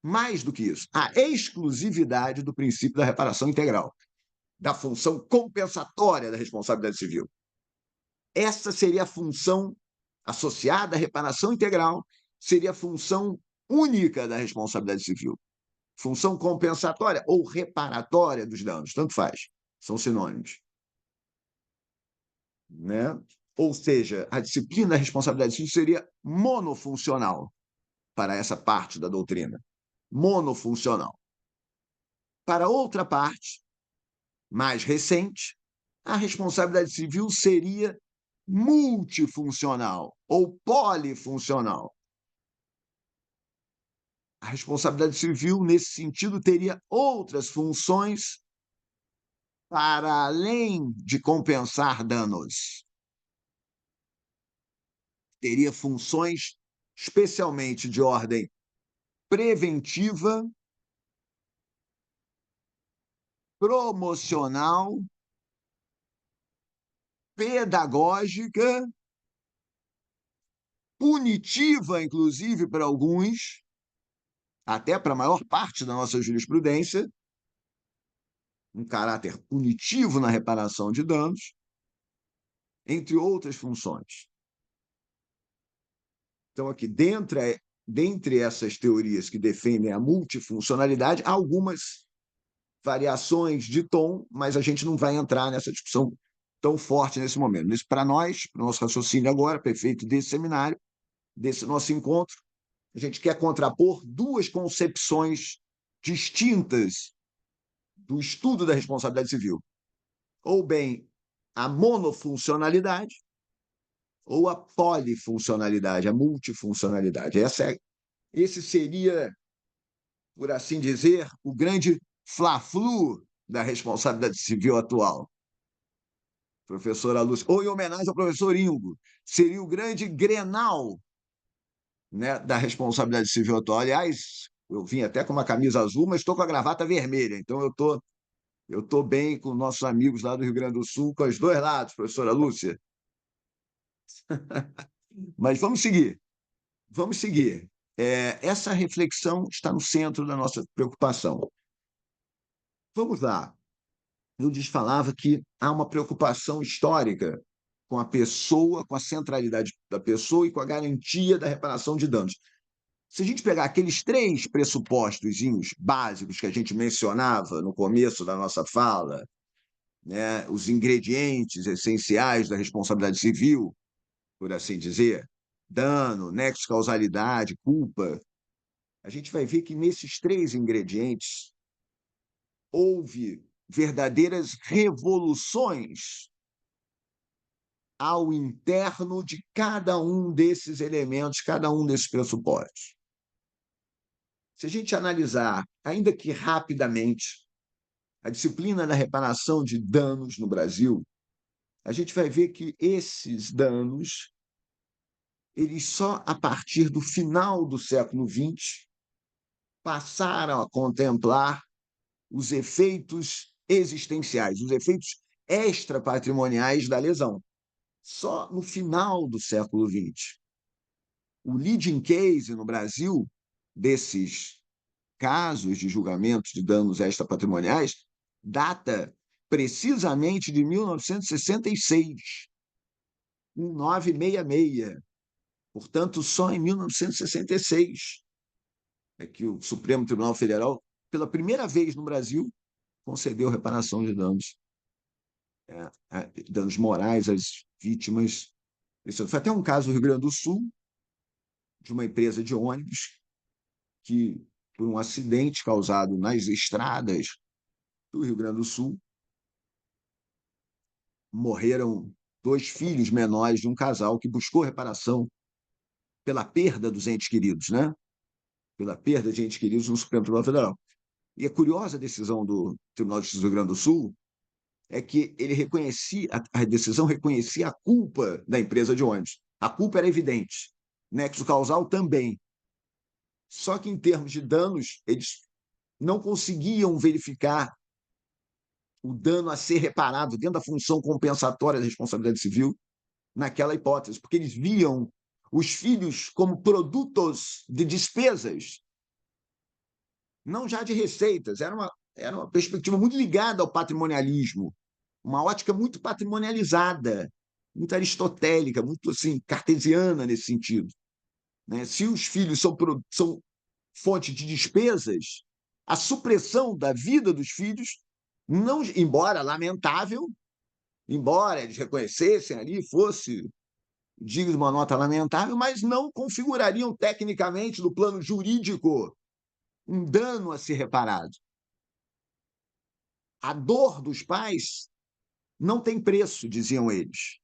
mais do que isso, a exclusividade do princípio da reparação integral, da função compensatória da responsabilidade civil. Essa seria a função associada à reparação integral, seria a função única da responsabilidade civil. Função compensatória ou reparatória dos danos, tanto faz, são sinônimos. Né? Ou seja, a disciplina da responsabilidade civil seria monofuncional para essa parte da doutrina. Monofuncional. Para outra parte, mais recente, a responsabilidade civil seria multifuncional ou polifuncional. A responsabilidade civil, nesse sentido, teria outras funções para além de compensar danos. Teria funções especialmente de ordem preventiva, promocional, pedagógica, punitiva, inclusive, para alguns, até para a maior parte da nossa jurisprudência, um caráter punitivo na reparação de danos, entre outras funções. Então, aqui, dentre essas teorias que defendem a multifuncionalidade, há algumas variações de tom, mas a gente não vai entrar nessa discussão tão forte nesse momento. Isso para nós, para o nosso raciocínio agora, perfeito desse seminário, desse nosso encontro, a gente quer contrapor duas concepções distintas do estudo da responsabilidade civil. Ou bem a monofuncionalidade, ou a polifuncionalidade, a multifuncionalidade. Esse seria, por assim dizer, o grande fla-flu da responsabilidade civil atual. Professora Lúcia, ou em homenagem ao professor Ingo, seria o grande Grenal, né, da responsabilidade civil atual. Aliás, eu vim até com uma camisa azul, mas estou com a gravata vermelha, então eu tô bem com nossos amigos lá do Rio Grande do Sul, com os dois lados, professora Lúcia. Mas vamos seguir. Vamos seguir. Essa reflexão está no centro da nossa preocupação. Vamos lá. Eu lhes falava que há uma preocupação histórica com a pessoa, com a centralidade da pessoa e com a garantia da reparação de danos. Se a gente pegar aqueles 3 pressupostos básicos que a gente mencionava no começo da nossa fala, né, os ingredientes essenciais da responsabilidade civil, por assim dizer, dano, nexo de causalidade, culpa, a gente vai ver que nesses 3 ingredientes houve verdadeiras revoluções ao interno de cada um desses elementos, cada um desses pressupostos. Se a gente analisar, ainda que rapidamente, a disciplina da reparação de danos no Brasil, a gente vai ver que esses danos, eles só a partir do final do século XX passaram a contemplar os efeitos existenciais, os efeitos extrapatrimoniais da lesão. Só no final do século XX. O leading case no Brasil desses casos de julgamentos de danos extrapatrimoniais data precisamente de 1966, 1966. Portanto, só em 1966 é que o Supremo Tribunal Federal, pela primeira vez no Brasil, concedeu reparação de danos, danos morais às vítimas. Isso foi até um caso do Rio Grande do Sul, de uma empresa de ônibus, que, por um acidente causado nas estradas do Rio Grande do Sul, morreram 2 filhos menores de um casal que buscou reparação pela perda dos entes queridos, né? Pela perda de entes queridos no Supremo Tribunal Federal. E a curiosa decisão do Tribunal de Justiça do Rio Grande do Sul é que ele reconhecia, a decisão reconhecia a culpa da empresa de ônibus. A culpa era evidente. Nexo causal também. Só que, em termos de danos, eles não conseguiam verificar o dano a ser reparado dentro da função compensatória da responsabilidade civil naquela hipótese, porque eles viam os filhos como produtos de despesas, não já de receitas. Era uma perspectiva muito ligada ao patrimonialismo, uma ótica muito patrimonializada, muito aristotélica, muito assim, cartesiana nesse sentido. Né? Se os filhos são fonte de despesas, a supressão da vida dos filhos, não, embora lamentável, embora eles reconhecessem ali, fosse digno de uma nota lamentável, mas não configurariam tecnicamente, no plano jurídico, um dano a ser reparado. A dor dos pais não tem preço, diziam eles.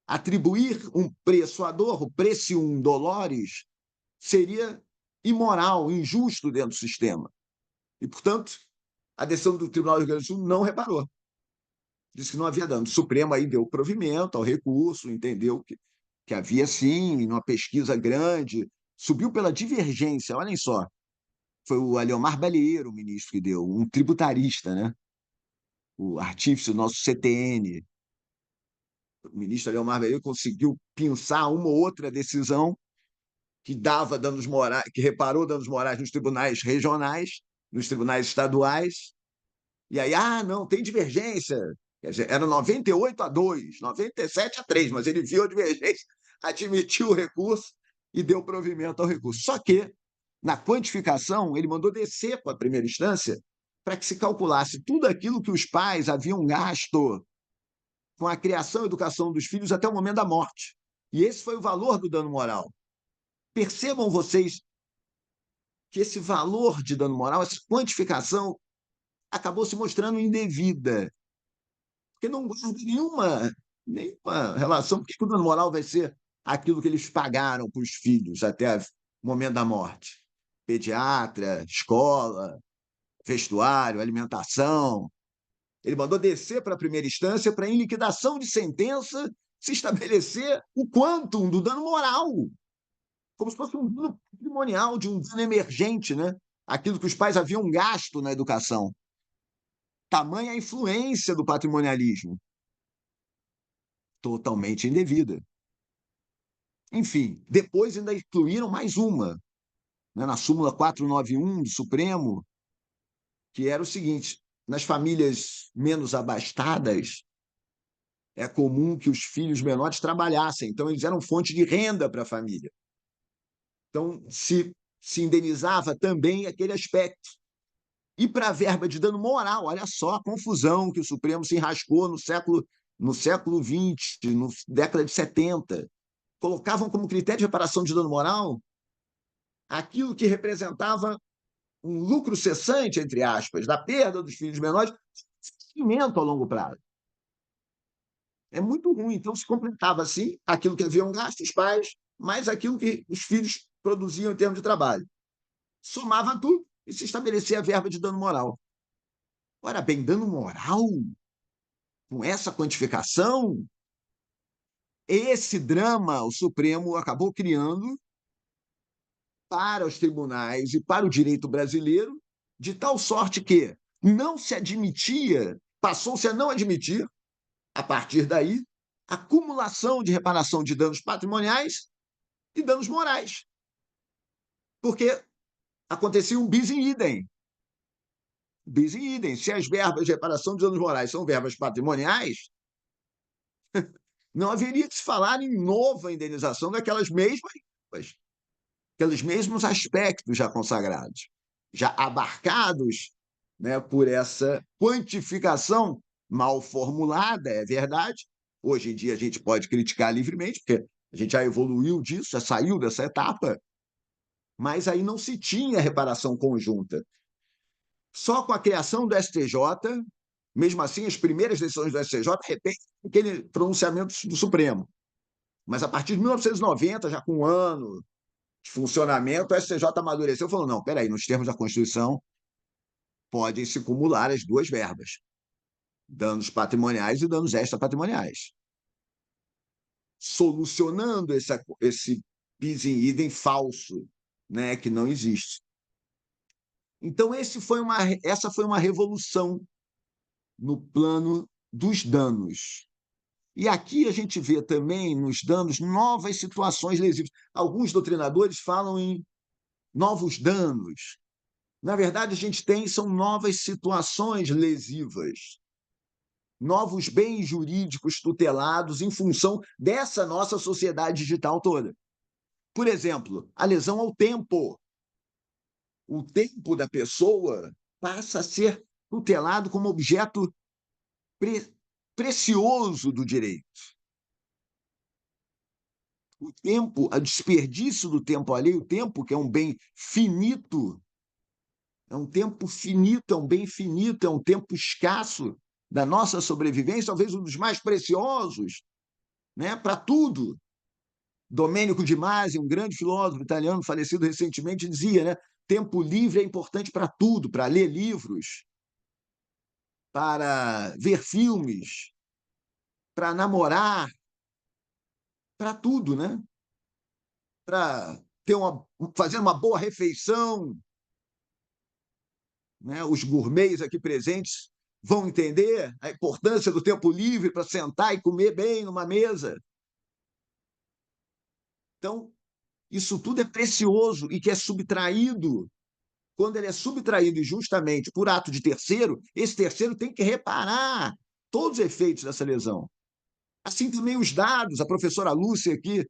Atribuir um preço à dor, o precium doloris, seria imoral, injusto dentro do sistema. E, portanto, a decisão do Tribunal do Rio Grande do Sul não reparou. Disse que não havia dano. O Supremo aí deu provimento ao recurso, entendeu que havia sim, uma pesquisa grande, subiu pela divergência, olhem só. Foi o Aleomar Balieiro, o ministro, que deu, um tributarista, né? O artífice do nosso CTN. O ministro Aleomar Balieiro conseguiu pinçar uma ou outra decisão que dava danos morais, que reparou danos morais nos tribunais regionais, nos tribunais estaduais. E aí, não, tem divergência. Quer dizer, era 98-2, 97-3, mas ele viu a divergência, admitiu o recurso e deu provimento ao recurso. Só que, na quantificação, ele mandou descer para a primeira instância para que se calculasse tudo aquilo que os pais haviam gasto com a criação e educação dos filhos até o momento da morte. E esse foi o valor do dano moral. Percebam vocês que esse valor de dano moral, essa quantificação, acabou se mostrando indevida, porque não guarda nenhuma relação. Por que o dano moral vai ser aquilo que eles pagaram para os filhos até o momento da morte? Pediatra, escola, vestuário, alimentação. Ele mandou descer para a primeira instância para, em liquidação de sentença, se estabelecer o quantum do dano moral, como se fosse um dano patrimonial, de um dano emergente, né? Aquilo que os pais haviam gasto na educação. Tamanha a influência do patrimonialismo. Totalmente indevida. Enfim, depois ainda incluíram mais uma, né, na súmula 491 do Supremo, que era o seguinte: nas famílias menos abastadas, é comum que os filhos menores trabalhassem, então eles eram fonte de renda para a família. Então, se indenizava também aquele aspecto. E para a verba de dano moral, olha só a confusão que o Supremo se enrascou no século XX, na década de 70. Colocavam como critério de reparação de dano moral aquilo que representava um lucro cessante, entre aspas, da perda dos filhos menores, investimento a longo prazo. É muito ruim. Então, se completava, assim, aquilo que haviam gasto os pais, mais aquilo que os filhos produziam em termos de trabalho. Somava tudo e se estabelecia a verba de dano moral. Ora bem, dano moral, com essa quantificação, esse drama o Supremo acabou criando para os tribunais e para o direito brasileiro, de tal sorte que não se admitia, passou-se a não admitir, a partir daí, acumulação de reparação de danos patrimoniais e danos morais. Porque acontecia um bis in idem. Bis in idem. Se as verbas de reparação de danos morais são verbas patrimoniais, não haveria que se falar em nova indenização daquelas mesmas, aqueles mesmos aspectos já consagrados, já abarcados, né, por essa quantificação mal formulada, é verdade. Hoje em dia a gente pode criticar livremente, porque a gente já evoluiu disso, já saiu dessa etapa, mas aí não se tinha reparação conjunta. Só com a criação do STJ, mesmo assim, as primeiras decisões do STJ repetem aquele pronunciamento do Supremo. Mas a partir de 1990, já com um ano de funcionamento, o STJ amadureceu e falou: não, peraí, nos termos da Constituição, podem se acumular as duas verbas, danos patrimoniais e danos extrapatrimoniais, solucionando esse bis in idem falso, né, que não existe. Então, essa foi uma revolução no plano dos danos. E aqui a gente vê também nos danos novas situações lesivas. Alguns doutrinadores falam em novos danos. Na verdade, a gente são novas situações lesivas, novos bens jurídicos tutelados em função dessa nossa sociedade digital toda. Por exemplo, a lesão ao tempo. O tempo da pessoa passa a ser tutelado como objeto precioso do direito. O tempo, o desperdício do tempo alheio, o tempo que é um bem finito, é um tempo finito, é um bem finito, é um tempo escasso da nossa sobrevivência, talvez um dos mais preciosos, né, para tudo. Domênico de Masi, um grande filósofo italiano falecido recentemente, dizia, né, tempo livre é importante para tudo, para ler livros, para ver filmes, para namorar, para tudo, né? Para fazer uma boa refeição. Né? Os gourmets aqui presentes vão entender a importância do tempo livre para sentar e comer bem numa mesa. Então, isso tudo é precioso e que é subtraído. Quando ele é subtraído injustamente por ato de terceiro, esse terceiro tem que reparar todos os efeitos dessa lesão. Assim também os dados, a professora Lúcia aqui,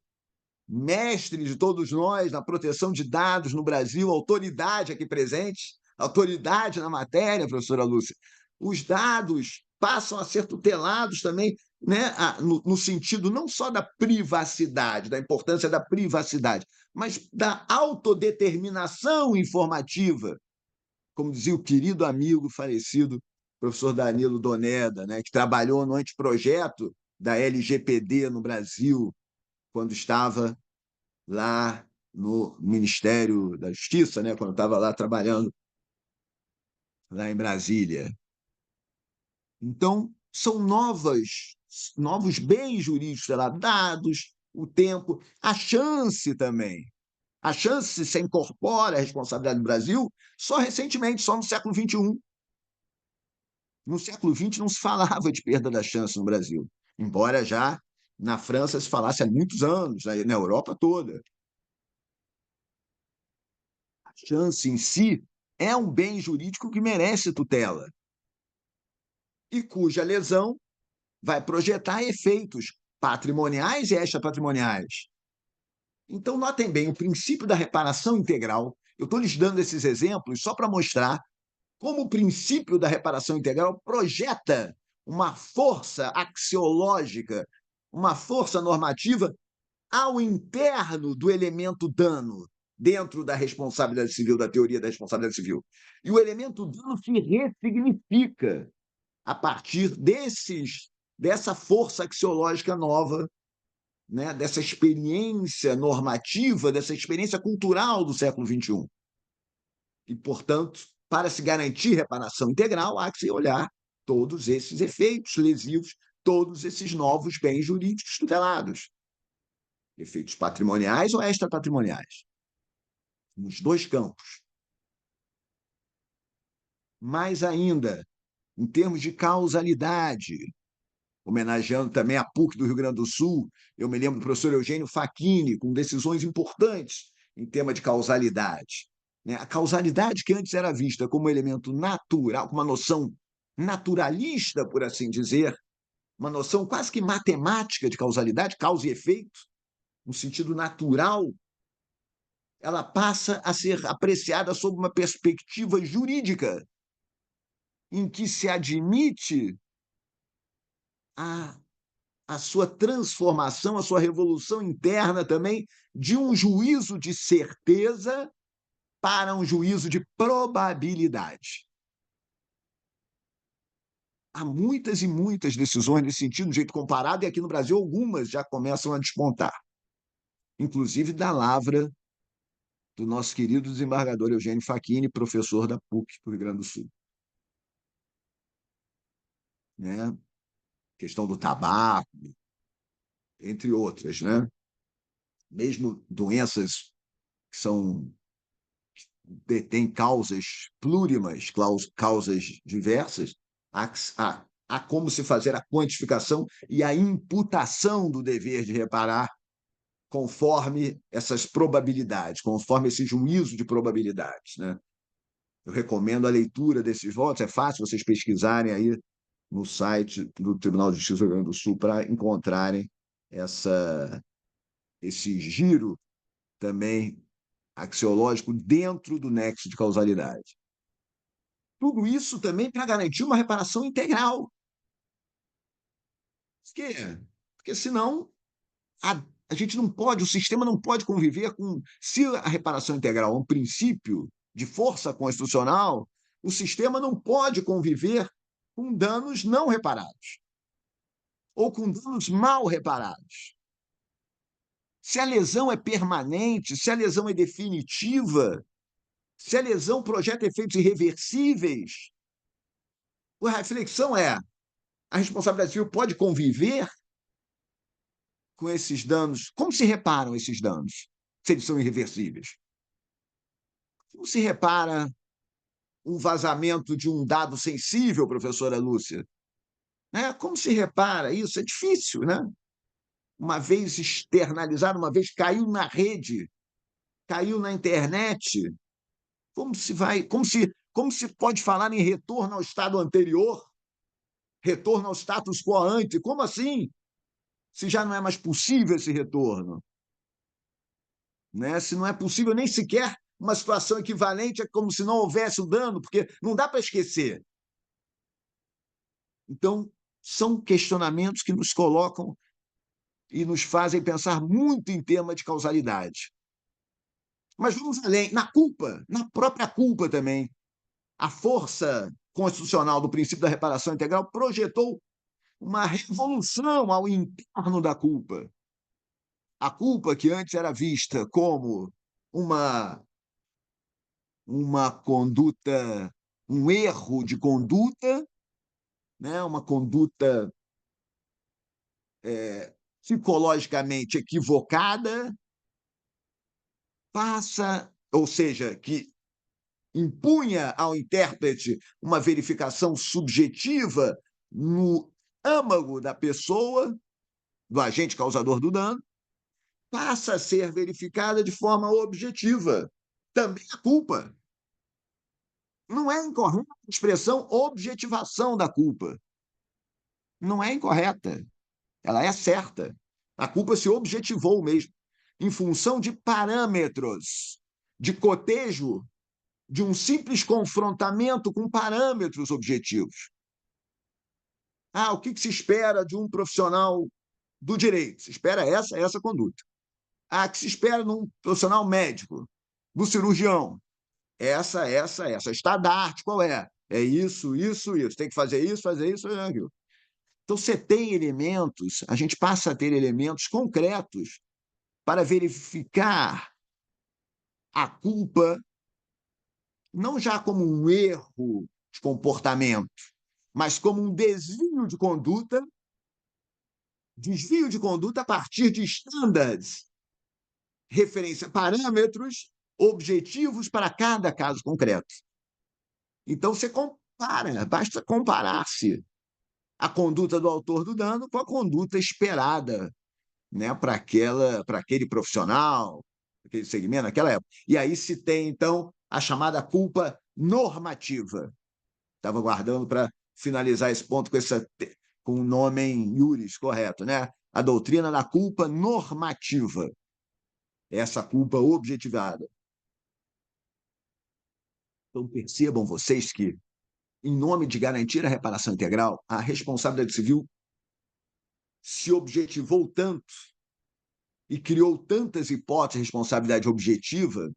mestre de todos nós na proteção de dados no Brasil, autoridade aqui presente, autoridade na matéria, professora Lúcia. Os dados passam a ser tutelados também né, no sentido não só da privacidade, da importância da privacidade, mas da autodeterminação informativa, como dizia o querido amigo falecido professor Danilo Doneda, né, que trabalhou no anteprojeto da LGPD no Brasil, quando estava lá no Ministério da Justiça, né, quando estava lá trabalhando lá em Brasília. Então, são novos bens jurídicos, sei lá, dados, o tempo, a chance também. A chance se incorpora à responsabilidade do Brasil só recentemente, só no século XXI. No século XX não se falava de perda da chance no Brasil, embora já na França se falasse há muitos anos, na Europa toda. A chance em si é um bem jurídico que merece tutela e cuja lesão vai projetar efeitos patrimoniais e extrapatrimoniais. Então, notem bem, o princípio da reparação integral, eu estou lhes dando esses exemplos só para mostrar como o princípio da reparação integral projeta uma força axiológica, uma força normativa ao interno do elemento dano, dentro da responsabilidade civil, da teoria da responsabilidade civil. E o elemento dano se ressignifica a partir dessa força axiológica nova, né, dessa experiência normativa, dessa experiência cultural do século XXI. E, portanto, para se garantir reparação integral, há que se olhar todos esses efeitos lesivos, todos esses novos bens jurídicos tutelados. Efeitos patrimoniais ou extrapatrimoniais. Nos dois campos. Mais ainda, em termos de causalidade, homenageando também a PUC do Rio Grande do Sul, eu me lembro do professor Eugênio Facchini, com decisões importantes em tema de causalidade. A causalidade que antes era vista como elemento natural, uma noção naturalista, por assim dizer, uma noção quase que matemática de causalidade, causa e efeito, no sentido natural, ela passa a ser apreciada sob uma perspectiva jurídica, em que se admite a sua transformação, a sua revolução interna também, de um juízo de certeza para um juízo de probabilidade. Há muitas e muitas decisões nesse sentido, de jeito comparado, e aqui no Brasil algumas já começam a despontar, inclusive da lavra do nosso querido desembargador Eugênio Facchini, professor da PUC do Rio Grande do Sul. Né? Questão do tabaco, entre outras, né? Mesmo doenças que têm causas plurimas, causas diversas, há como se fazer a quantificação e a imputação do dever de reparar conforme essas probabilidades, conforme esse juízo de probabilidades, né? Eu recomendo a leitura desses votos, é fácil vocês pesquisarem aí no site do Tribunal de Justiça do Rio Grande do Sul para encontrarem esse giro também axiológico dentro do nexo de causalidade. Tudo isso também para garantir uma reparação integral. Por quê? Porque senão a gente não pode, o sistema não pode conviver com. Se a reparação integral é um princípio de força constitucional, o sistema não pode conviver com danos não reparados ou com danos mal reparados. Se a lesão é permanente, se a lesão é definitiva, se a lesão projeta efeitos irreversíveis, a reflexão é: a responsabilidade civil pode conviver com esses danos? Como se reparam esses danos, se eles são irreversíveis? Como se repara um vazamento de um dado sensível, professora Lúcia? Como se repara isso? É difícil, né? Uma vez externalizado, uma vez caiu na rede, caiu na internet, como se pode falar em retorno ao estado anterior, retorno ao status quo ante? Como assim? Se já não é mais possível esse retorno, né? Se não é possível nem sequer uma situação equivalente, é como se não houvesse o dano, porque não dá para esquecer. Então, são questionamentos que nos colocam e nos fazem pensar muito em tema de causalidade. Mas vamos além, na culpa, na própria culpa também. A força constitucional do princípio da reparação integral projetou uma revolução ao interno da culpa. A culpa, que antes era vista como uma conduta, um erro de conduta, né? Uma conduta psicologicamente equivocada, passa, ou seja, que impunha ao intérprete uma verificação subjetiva no âmago da pessoa, do agente causador do dano, passa a ser verificada de forma objetiva. Também a culpa. Não é incorreta a expressão objetivação da culpa. Não é incorreta. Ela é certa. A culpa se objetivou mesmo, em função de parâmetros, de cotejo, de um simples confrontamento com parâmetros objetivos. O que se espera de um profissional do direito? Se espera essa conduta. Que se espera de um profissional médico, do cirurgião? Essa. Está da arte, qual é? É isso. Tem que fazer isso, aquilo. Então, você tem elementos, a gente passa a ter elementos concretos para verificar a culpa, não já como um erro de comportamento, mas como um desvio de conduta a partir de estándares, referência, parâmetros objetivos para cada caso concreto. Então, você compara, basta comparar-se a conduta do autor do dano com a conduta esperada, né, para aquele profissional, aquele segmento, naquela época. E aí se tem, então, a chamada culpa normativa. Estava guardando para finalizar esse ponto com o nome em iuris correto, né? A doutrina da culpa normativa. Essa culpa objetivada. Então, percebam vocês que, em nome de garantir a reparação integral, a responsabilidade civil se objetivou tanto e criou tantas hipóteses de responsabilidade objetiva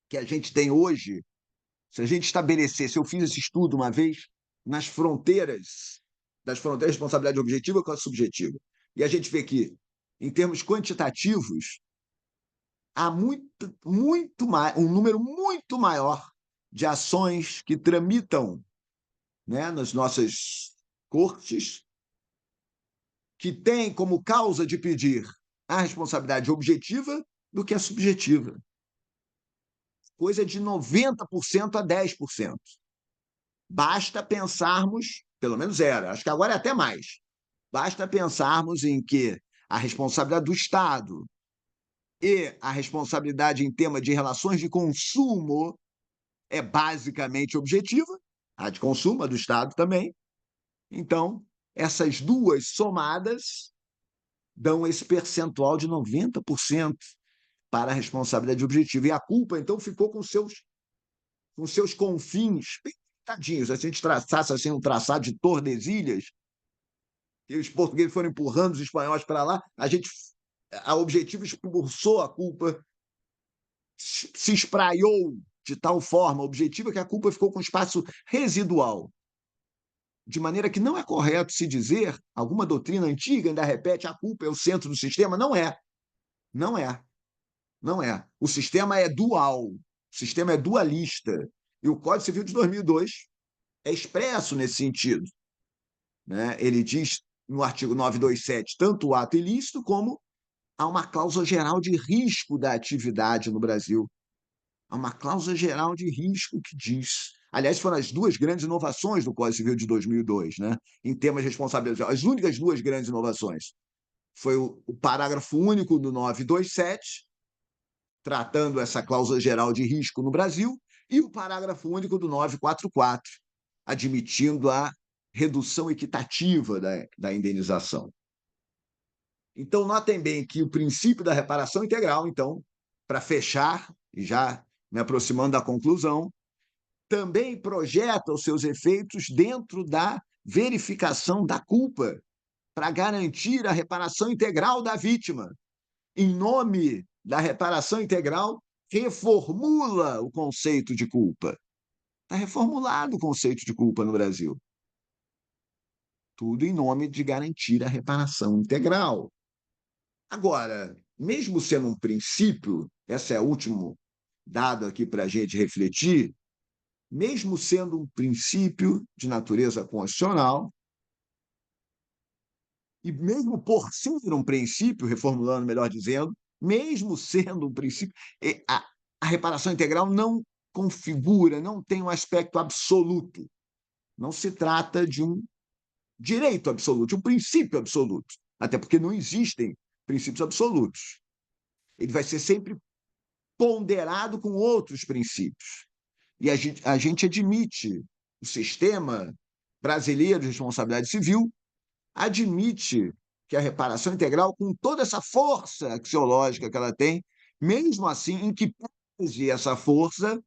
que a gente tem hoje. Se a gente estabelecesse, eu fiz esse estudo uma vez, das fronteiras de responsabilidade objetiva com a subjetiva, e a gente vê que, em termos quantitativos, há um número muito maior de ações que tramitam, né, nas nossas cortes, que tem como causa de pedir a responsabilidade objetiva do que a subjetiva. Coisa de 90% a 10%. Basta pensarmos, pelo menos era, acho que agora é até mais, basta pensarmos em que a responsabilidade do Estado e a responsabilidade em tema de relações de consumo é basicamente objetiva, a de consumo, a do Estado também. Então, essas duas somadas dão esse percentual de 90% para a responsabilidade objetiva. E a culpa, então, ficou com seus confins bem tadinhos. Se a gente traçasse assim, um traçado de Tordesilhas, e os portugueses foram empurrando os espanhóis para lá, a objetiva expulsou a culpa, se espraiou de tal forma objetiva que a culpa ficou com espaço residual. De maneira que não é correto se dizer, alguma doutrina antiga ainda repete, a culpa é o centro do sistema. Não é. Não é. Não é. O sistema é dual. O sistema é dualista. E o Código Civil de 2002 é expresso nesse sentido, né? Ele diz, no artigo 927, tanto o ato ilícito como há uma cláusula geral de risco da atividade no Brasil. Há uma cláusula geral de risco que diz... Aliás, foram as duas grandes inovações do Código Civil de 2002, né? Em temas de responsabilidade. As únicas duas grandes inovações. Foi o parágrafo único do 927, tratando essa cláusula geral de risco no Brasil, e o parágrafo único do 944, admitindo a redução equitativa da indenização. Então, notem bem que o princípio da reparação integral, então, para fechar, e já me aproximando da conclusão, também projeta os seus efeitos dentro da verificação da culpa para garantir a reparação integral da vítima. Em nome da reparação integral, reformula o conceito de culpa. Está reformulado o conceito de culpa no Brasil. Tudo em nome de garantir a reparação integral. Agora, mesmo sendo um princípio, esse é o último dado aqui para a gente refletir, mesmo sendo um princípio de natureza constitucional, e mesmo por ser um princípio, reformulando melhor dizendo, mesmo sendo um princípio, a reparação integral não configura, não tem um aspecto absoluto. Não se trata de um direito absoluto, de um princípio absoluto, até porque não existem princípios absolutos. Ele vai ser sempre ponderado com outros princípios. E a gente admite, o sistema brasileiro de responsabilidade civil admite que a reparação integral, com toda essa força axiológica que ela tem, mesmo assim, em que pese essa força,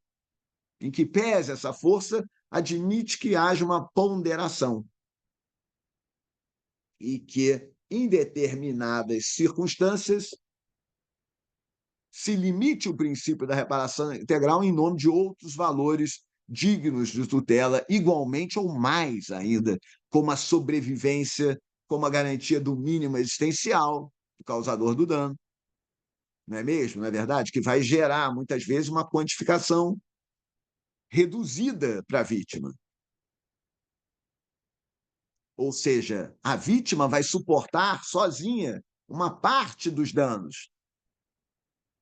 admite que haja uma ponderação e que, em determinadas circunstâncias, se limite o princípio da reparação integral em nome de outros valores dignos de tutela, igualmente ou mais ainda, como a sobrevivência, como a garantia do mínimo existencial do causador do dano. Não é mesmo? Não é verdade? Que vai gerar, muitas vezes, uma quantificação reduzida para a vítima. Ou seja, a vítima vai suportar sozinha uma parte dos danos,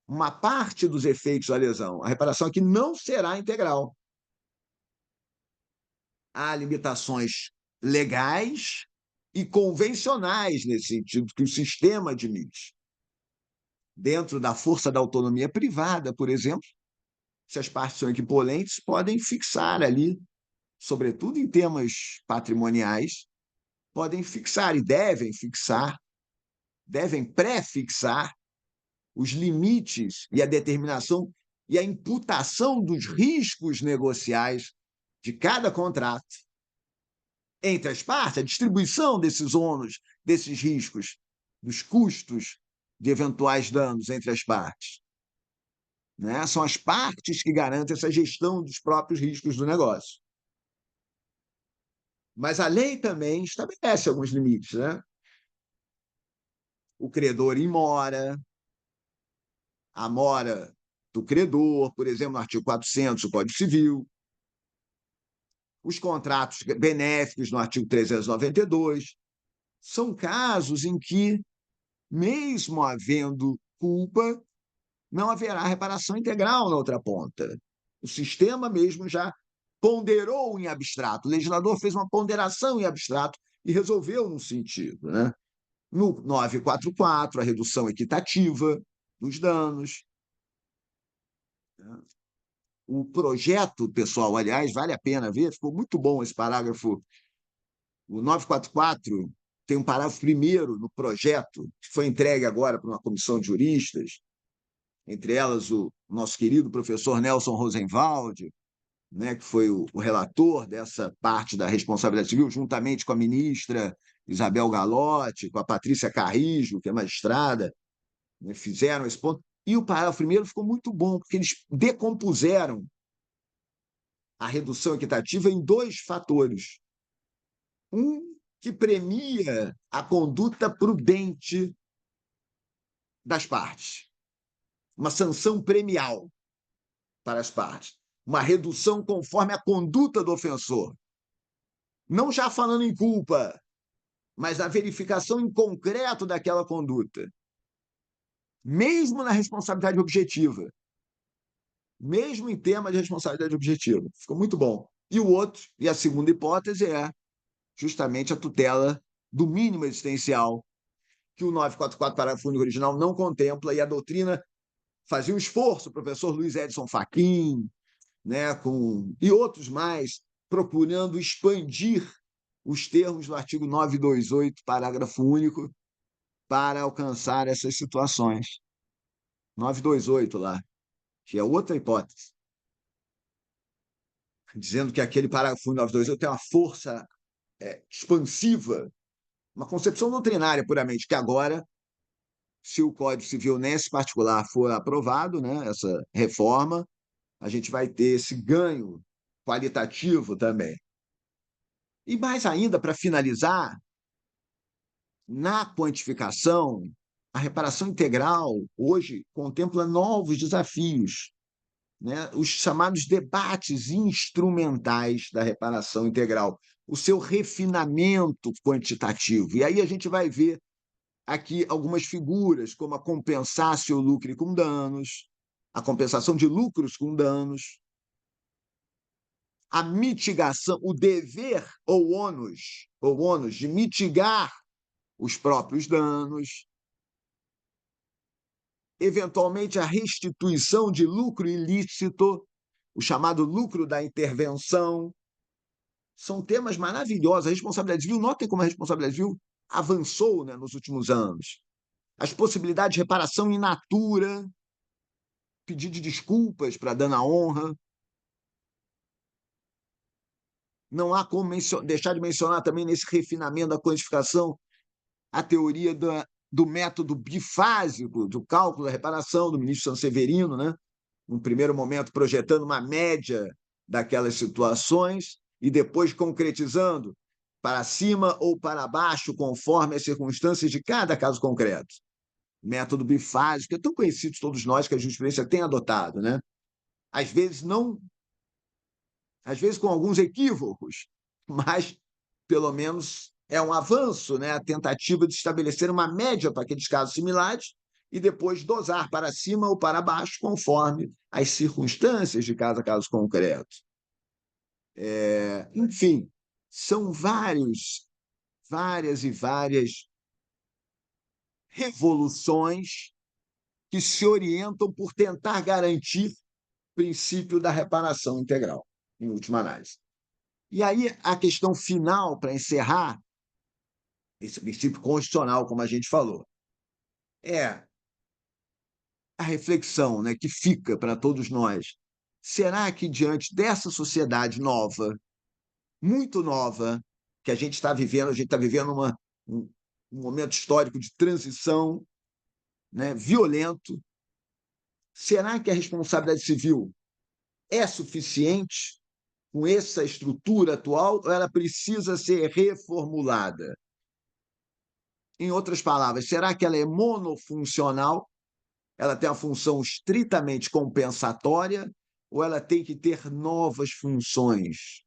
uma parte dos efeitos da lesão. A reparação aqui não será integral. Há limitações legais e convencionais nesse sentido, que o sistema admite. Dentro da força da autonomia privada, por exemplo, se as partes são equivalentes, podem fixar ali, sobretudo em temas patrimoniais, podem fixar e devem pré-fixar os limites e a determinação e a imputação dos riscos negociais de cada contrato entre as partes, a distribuição desses ônus, desses riscos, dos custos de eventuais danos entre as partes. Né? São as partes que garantem essa gestão dos próprios riscos do negócio. Mas a lei também estabelece alguns limites. Né? O credor em mora, a mora do credor, por exemplo, no artigo 400 do Código Civil, os contratos benéficos no artigo 392, são casos em que, mesmo havendo culpa, não haverá reparação integral na outra ponta. O sistema mesmo já ponderou em abstrato, o legislador fez uma ponderação em abstrato e resolveu num sentido. Né? No 944, a redução equitativa dos danos. O projeto, pessoal, aliás, vale a pena ver, ficou muito bom esse parágrafo. O 944 tem um parágrafo primeiro no projeto, que foi entregue agora para uma comissão de juristas, entre elas o nosso querido professor Nelson Rosenwald, né, que foi o relator dessa parte da responsabilidade civil, juntamente com a ministra Isabel Galotti, com a Patrícia Carrijo, que é magistrada, né, fizeram esse ponto. E o parágrafo primeiro ficou muito bom, porque eles decompuseram a redução equitativa em dois fatores. Um que premia a conduta prudente das partes, uma sanção premial para as partes, uma redução conforme a conduta do ofensor. Não já falando em culpa, mas na verificação em concreto daquela conduta. Mesmo na responsabilidade objetiva. Mesmo em tema de responsabilidade objetiva. Ficou muito bom. E o outro, e a segunda hipótese é justamente a tutela do mínimo existencial, que o 944, parágrafo único original, não contempla, e a doutrina fazia um esforço, o professor Luiz Edson Fachin, né, e outros mais, procurando expandir os termos do artigo 928, parágrafo único, para alcançar essas situações. 928 lá, que é outra hipótese, dizendo que aquele parágrafo 928 tem uma força expansiva, uma concepção doutrinária puramente, que agora, se o Código Civil nesse particular for aprovado, né, essa reforma, a gente vai ter esse ganho qualitativo também. E mais ainda, para finalizar, na quantificação, a reparação integral hoje contempla novos desafios, né? Os chamados debates instrumentais da reparação integral, o seu refinamento quantitativo. E aí a gente vai ver aqui algumas figuras, como a compensatio lucri com danos, a compensação de lucros com danos, a mitigação, o dever ou ônus de mitigar os próprios danos, eventualmente a restituição de lucro ilícito, o chamado lucro da intervenção. São temas maravilhosos. A responsabilidade civil, notem como a responsabilidade civil avançou, né, nos últimos anos. As possibilidades de reparação in natura, pedido de desculpas para dano à honra. Não há como deixar de mencionar também nesse refinamento da quantificação a teoria do método bifásico do cálculo da reparação do ministro Sanseverino, né? Num primeiro momento projetando uma média daquelas situações e depois concretizando para cima ou para baixo, conforme as circunstâncias de cada caso concreto. Método bifásico, que é tão conhecido de todos nós, que a jurisprudência tem adotado, né? Às vezes com alguns equívocos, mas pelo menos é um avanço, né? A tentativa de estabelecer uma média para aqueles casos similares e depois dosar para cima ou para baixo, conforme as circunstâncias de cada caso concreto. Enfim, são várias e várias revoluções que se orientam por tentar garantir o princípio da reparação integral, em última análise. E aí, a questão final, para encerrar esse princípio constitucional, como a gente falou, é a reflexão, né, que fica para todos nós. Será que, diante dessa sociedade nova, muito nova, que a gente está vivendo um momento histórico de transição, né, violento, será que a responsabilidade civil é suficiente com essa estrutura atual ou ela precisa ser reformulada? Em outras palavras, será que ela é monofuncional? Ela tem a função estritamente compensatória ou ela tem que ter novas funções?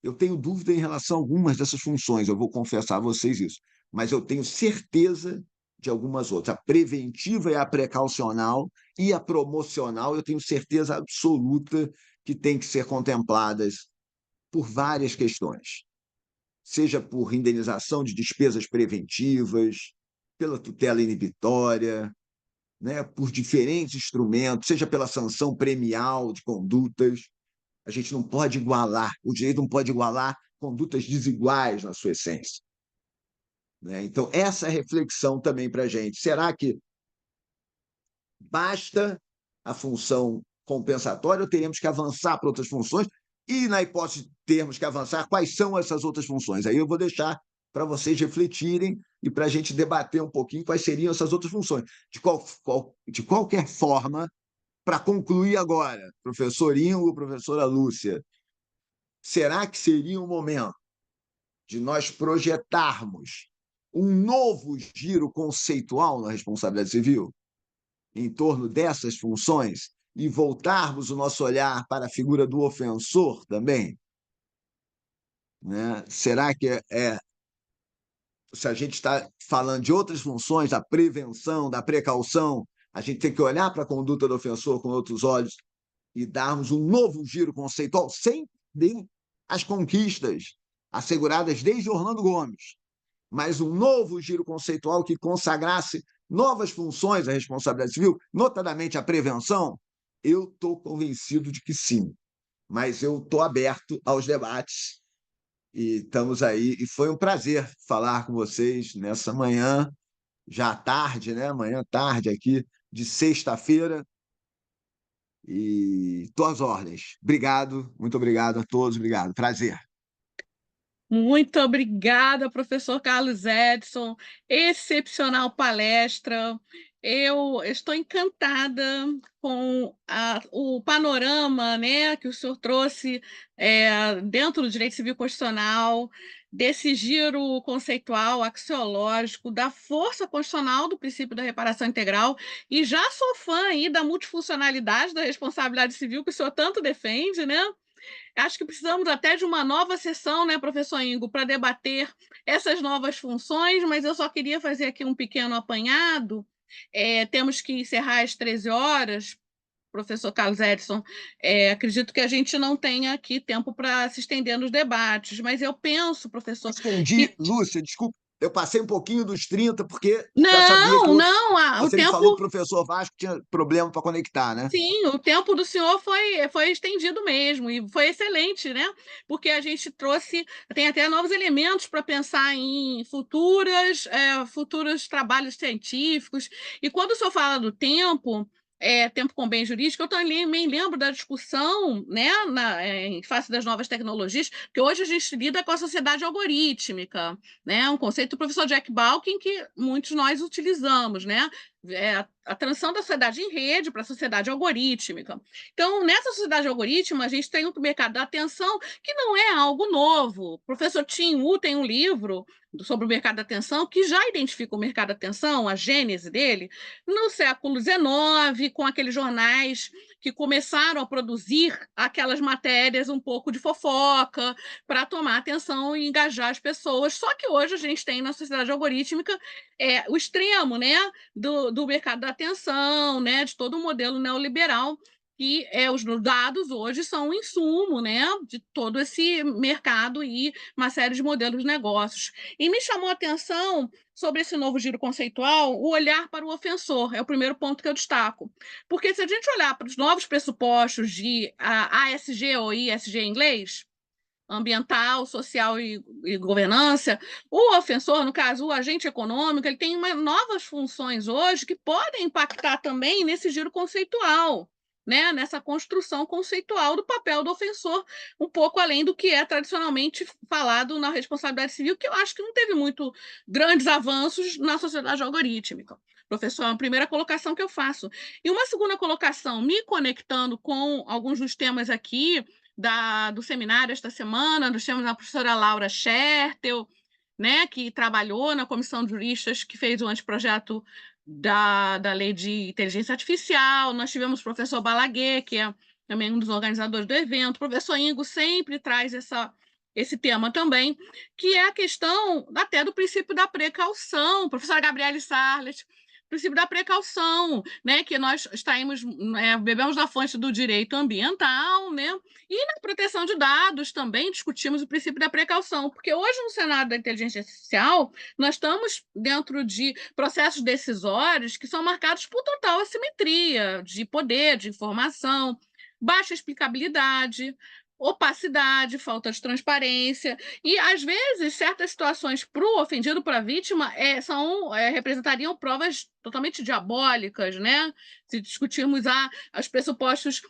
Eu tenho dúvida em relação a algumas dessas funções, eu vou confessar a vocês isso, mas eu tenho certeza de algumas outras. A preventiva e a precaucional e a promocional, eu tenho certeza absoluta que têm que ser contempladas por várias questões, seja por indenização de despesas preventivas, pela tutela inibitória, né, por diferentes instrumentos, seja pela sanção premial de condutas. A gente não pode igualar, o direito não pode igualar condutas desiguais na sua essência, né? Então, essa reflexão também para a gente. Será que basta a função compensatória ou teremos que avançar para outras funções? E, na hipótese de termos que avançar, quais são essas outras funções? Aí eu vou deixar para vocês refletirem e para a gente debater um pouquinho quais seriam essas outras funções. De qualquer forma, para concluir agora, professor Ingo, professora Lúcia, será que seria um momento de nós projetarmos um novo giro conceitual na responsabilidade civil em torno dessas funções e voltarmos o nosso olhar para a figura do ofensor também? Né? Será que se a gente está falando de outras funções, da prevenção, da precaução, a gente tem que olhar para a conduta do ofensor com outros olhos e darmos um novo giro conceitual sem as conquistas asseguradas desde Orlando Gomes, mas um novo giro conceitual que consagrasse novas funções da responsabilidade civil, notadamente a prevenção? Eu estou convencido de que sim, mas eu estou aberto aos debates e estamos aí. E foi um prazer falar com vocês nessa manhã, já tarde, né? Manhã tarde aqui, de sexta-feira. E estou às ordens. Obrigado, muito obrigado a todos, obrigado. Prazer. Muito obrigada, professor Carlos Edson. Excepcional palestra. Eu estou encantada com o panorama, né, que o senhor trouxe dentro do direito civil constitucional, desse giro conceitual, axiológico, da força constitucional do princípio da reparação integral, e já sou fã aí da multifuncionalidade da responsabilidade civil que o senhor tanto defende, né? Acho que precisamos até de uma nova sessão, né, professor Ingo, para debater essas novas funções, mas eu só queria fazer aqui um pequeno apanhado. Temos que encerrar às 13 horas, professor Carlos Edson. Acredito que a gente não tenha aqui tempo para se estender nos debates, mas eu penso, professor, Estendi, que... Lúcia, desculpa, eu passei um pouquinho dos 30, porque já sabia que Não, não, o você me falou que tempo... o professor Vasco tinha problema para conectar, né? Sim, o tempo do senhor foi estendido mesmo, e foi excelente, né? Porque a gente trouxe, tem até novos elementos para pensar em futuros trabalhos científicos. E quando o senhor fala do tempo, tempo com bem jurídico, eu também lembro da discussão, né, em face das novas tecnologias, porque hoje a gente lida com a sociedade algorítmica, né? Um conceito do professor Jack Balkin que muitos nós utilizamos, né? A transição da sociedade em rede para a sociedade algorítmica. Então, nessa sociedade algorítmica, a gente tem o mercado da atenção, que não é algo novo. O professor Tim Wu tem um livro sobre o mercado da atenção que já identifica o mercado da atenção, a gênese dele, no século XIX, com aqueles jornais que começaram a produzir aquelas matérias um pouco de fofoca para tomar atenção e engajar as pessoas. Só que hoje a gente tem na sociedade algorítmica o extremo, né, do mercado da atenção, né, de todo o modelo neoliberal, que os dados hoje são um insumo, né, de todo esse mercado e uma série de modelos de negócios. E me chamou a atenção sobre esse novo giro conceitual, o olhar para o ofensor, é o primeiro ponto que eu destaco. Porque se a gente olhar para os novos pressupostos de ASG ou ISG em inglês, ambiental, social e governança, o ofensor, no caso, o agente econômico, ele tem novas funções hoje que podem impactar também nesse giro conceitual, né? Nessa construção conceitual do papel do ofensor, um pouco além do que é tradicionalmente falado na responsabilidade civil, que eu acho que não teve muito grandes avanços na sociedade algorítmica. Professor, é a primeira colocação que eu faço. E uma segunda colocação, me conectando com alguns dos temas aqui, do seminário esta semana, nós temos a professora Laura Schertel, né, que trabalhou na comissão de juristas que fez o anteprojeto da lei de inteligência artificial, nós tivemos o professor Balaguer, que é também um dos organizadores do evento, o professor Ingo sempre traz esse tema também, que é a questão até do princípio da precaução, professora Gabriele Sarlet, princípio da precaução, né, que nós bebemos da fonte do direito ambiental, né, e na proteção de dados também discutimos o princípio da precaução, porque hoje no cenário da inteligência artificial nós estamos dentro de processos decisórios que são marcados por total assimetria de poder, de informação, baixa explicabilidade, opacidade, falta de transparência, e às vezes certas situações para o ofendido, para a vítima, representariam provas totalmente diabólicas, né? Se discutirmos os pressupostos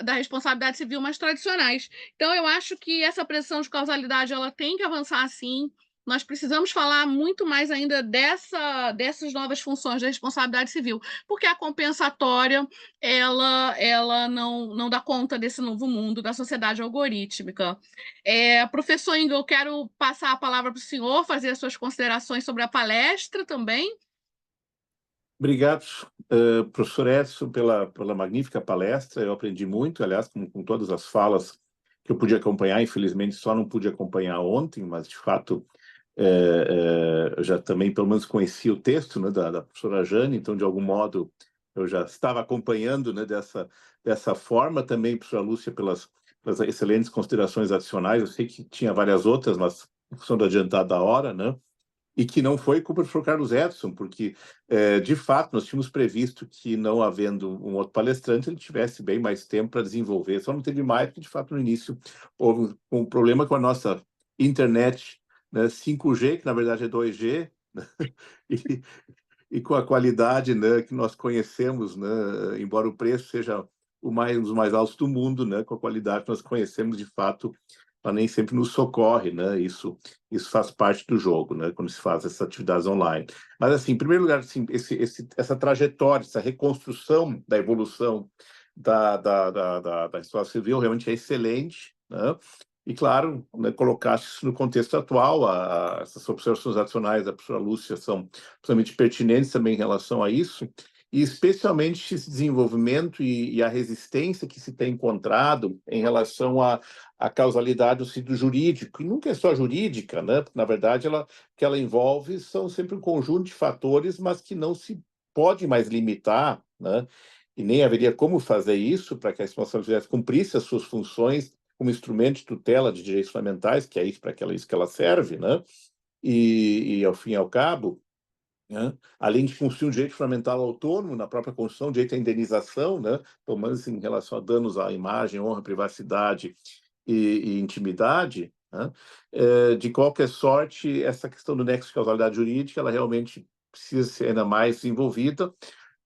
da responsabilidade civil mais tradicionais. Então, eu acho que essa pressão de causalidade ela tem que avançar sim. Nós precisamos falar muito mais ainda dessas novas funções da responsabilidade civil, porque a compensatória ela não dá conta desse novo mundo da sociedade algorítmica. Professor Ingo, eu quero passar a palavra para o senhor, fazer as suas considerações sobre a palestra também. Obrigado, professor Edson, pela magnífica palestra. Eu aprendi muito, aliás, com todas as falas que eu pude acompanhar. Infelizmente, só não pude acompanhar ontem, mas, de fato, eu já também, pelo menos, conhecia o texto, né, da professora Jane, então, de algum modo, eu já estava acompanhando, né, dessa forma. Também, professora Lúcia, pelas excelentes considerações adicionais. Eu sei que tinha várias outras, mas, em função do adiantado da hora, né? E que não foi culpa do professor Carlos Edson, porque, de fato, nós tínhamos previsto que, não havendo um outro palestrante, ele tivesse bem mais tempo para desenvolver. Só não teve mais, porque, de fato, no início houve um problema com a nossa internet, né, 5G, que na verdade é 2G, né, e com a qualidade, né, que nós conhecemos, né, embora o preço seja um dos mais altos do mundo, né, com a qualidade que nós conhecemos, de fato, ela nem sempre nos socorre, né? Isso faz parte do jogo, né? Quando se faz essas atividades online. Mas, assim, em primeiro lugar, assim, essa trajetória, essa reconstrução da evolução da história civil realmente é excelente, né? E, claro, né, colocar isso no contexto atual, essas observações adicionais da professora Lúcia são absolutamente pertinentes também em relação a isso, e especialmente esse desenvolvimento e a resistência que se tem encontrado em relação à causalidade do sentido jurídico, e nunca é só jurídica, né? Porque, na verdade, que ela envolve são sempre um conjunto de fatores, mas que não se pode mais limitar, né? E nem haveria como fazer isso para que a responsabilidade cumprisse as suas funções como instrumento de tutela de direitos fundamentais, que é isso isso que ela serve, né? E ao fim e ao cabo, né? Além de cumprir um direito fundamental autônomo na própria Constituição, direito à indenização, né? Pelo menos em relação a danos à imagem, honra, privacidade e intimidade, né? De qualquer sorte, essa questão do nexo de causalidade jurídica, ela realmente precisa ser ainda mais desenvolvida,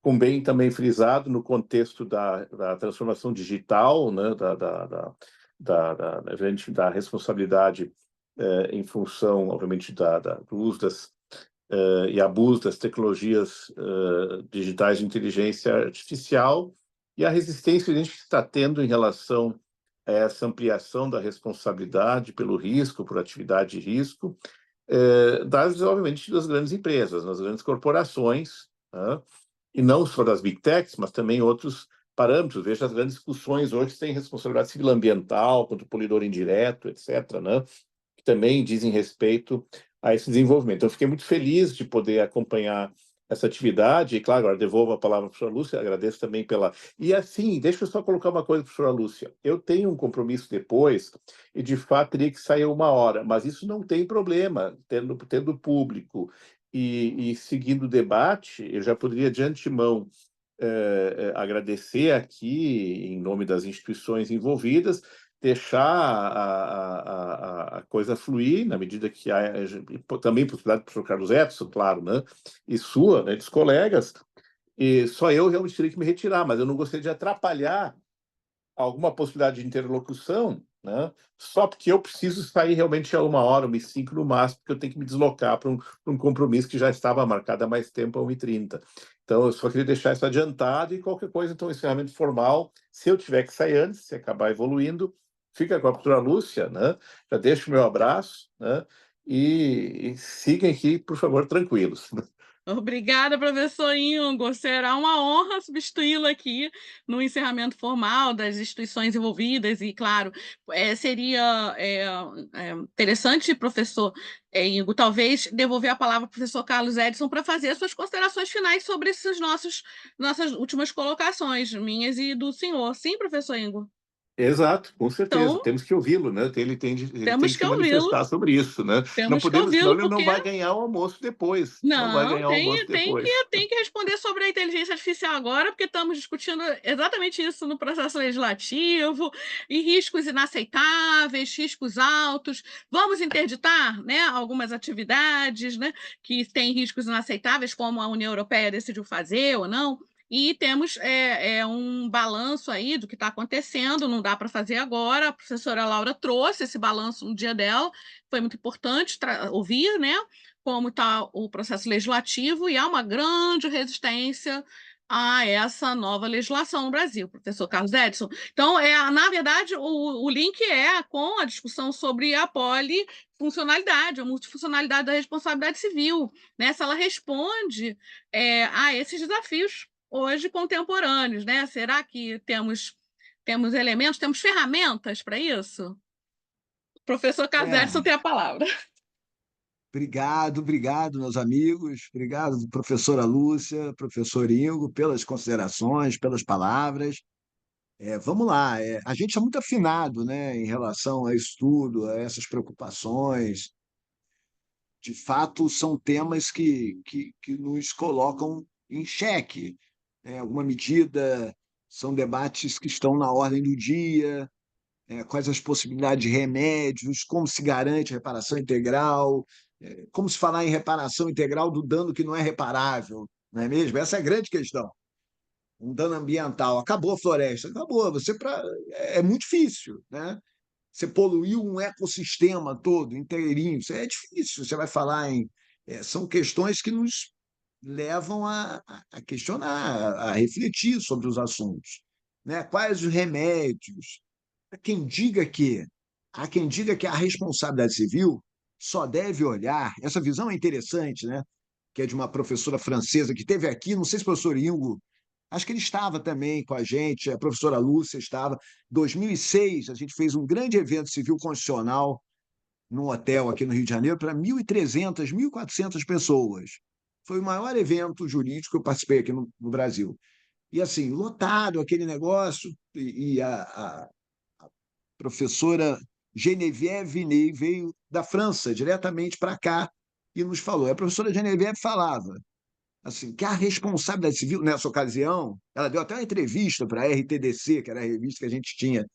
com bem também frisado no contexto da transformação digital, né? Da responsabilidade em função, obviamente, do uso e abuso das tecnologias digitais de inteligência artificial e a resistência que a gente está tendo em relação a essa ampliação da responsabilidade pelo risco, por atividade de risco, obviamente, das grandes empresas, das grandes corporações, né? E não só das big techs, mas também outros parâmetros. Veja as grandes discussões hoje que têm responsabilidade civil ambiental, contra o poluidor indireto, etc., né? Que também dizem respeito a esse desenvolvimento. Eu fiquei muito feliz de poder acompanhar essa atividade, e, claro, agora devolvo a palavra para a professora Lúcia, agradeço também pela... E, assim, deixa eu só colocar uma coisa, professora Lúcia, eu tenho um compromisso depois, e, de fato, teria que sair 1 hora, mas isso não tem problema, tendo público e seguindo o debate, eu já poderia, de antemão, agradecer aqui, em nome das instituições envolvidas, deixar a coisa fluir, na medida que há também possibilidade do professor Carlos Edson, claro, né? E sua, né, dos colegas, e só eu realmente teria que me retirar, mas eu não gostaria de atrapalhar alguma possibilidade de interlocução, né? Só porque eu preciso sair realmente a 1 hora, 1h05 no máximo, porque eu tenho que me deslocar para um compromisso que já estava marcado há mais tempo, a 1h30. Então, eu só queria deixar isso adiantado e qualquer coisa, então, encerramento formal, se eu tiver que sair antes, se acabar evoluindo, fica com a professora Lúcia, né? Já deixo o meu abraço, né? E sigam aqui, por favor, tranquilos. Obrigada, professor Ingo. Será uma honra substituí-lo aqui no encerramento formal das instituições envolvidas e, claro, seria interessante, professor Ingo, talvez devolver a palavra ao professor Carlos Edson para fazer as suas considerações finais sobre nossas últimas colocações, minhas e do senhor. Sim, professor Ingo? Exato, com certeza. Então, Temos que ouvi-lo, né? Ele tem temos que que se ouvi-lo, manifestar sobre isso, né? Não temos que podemos, senão ouvi-lo, ele não porque vai ganhar o almoço depois. Não vai não, ganhar o almoço depois. tem que responder sobre a inteligência artificial agora, porque estamos discutindo exatamente isso no processo legislativo, e riscos inaceitáveis, riscos altos. Vamos interditar, né, algumas atividades, né, que têm riscos inaceitáveis, como a União Europeia decidiu fazer ou não. E temos um balanço aí do que está acontecendo, não dá para fazer agora. A professora Laura trouxe esse balanço no dia dela, foi muito importante ouvir, né? Como está o processo legislativo, e há uma grande resistência a essa nova legislação no Brasil, professor Carlos Edson. Então, na verdade, o link é com a discussão sobre a polifuncionalidade, a multifuncionalidade da responsabilidade civil, né? Se ela responde a esses desafios hoje contemporâneos, né? Será que temos elementos, temos ferramentas para isso? Professor Carlos Edson tem a palavra. Obrigado, meus amigos. Obrigado, professora Lúcia, professor Ingo, pelas considerações, pelas palavras. Vamos lá, a gente é muito afinado, né, em relação a isso tudo, a essas preocupações. De fato, são temas que nos colocam em xeque. Alguma medida, são debates que estão na ordem do dia, quais as possibilidades de remédios, como se garante a reparação integral, como se falar em reparação integral do dano que não é reparável, não é mesmo? Essa é a grande questão. Um dano ambiental, acabou a floresta, acabou, é muito difícil, né? Você poluiu um ecossistema todo, inteirinho. Isso é difícil. Você vai falar em. São questões que nos levam a questionar, a refletir sobre os assuntos. Né? Quais os remédios? Há quem diga que a responsabilidade civil só deve olhar. Essa visão é interessante, né? Que é de uma professora francesa que esteve aqui, não sei se o professor Ingo, acho que ele estava também com a gente, a professora Lúcia estava. Em 2006, a gente fez um grande evento civil constitucional num hotel aqui no Rio de Janeiro para 1.300, 1.400 pessoas. Foi o maior evento jurídico que eu participei aqui no Brasil. E assim, lotado aquele negócio, e a professora Geneviève Vinay veio da França diretamente para cá e nos falou. A professora Geneviève falava assim, que a responsabilidade civil, nessa ocasião, ela deu até uma entrevista para a RTDC, que era a revista que a gente tinha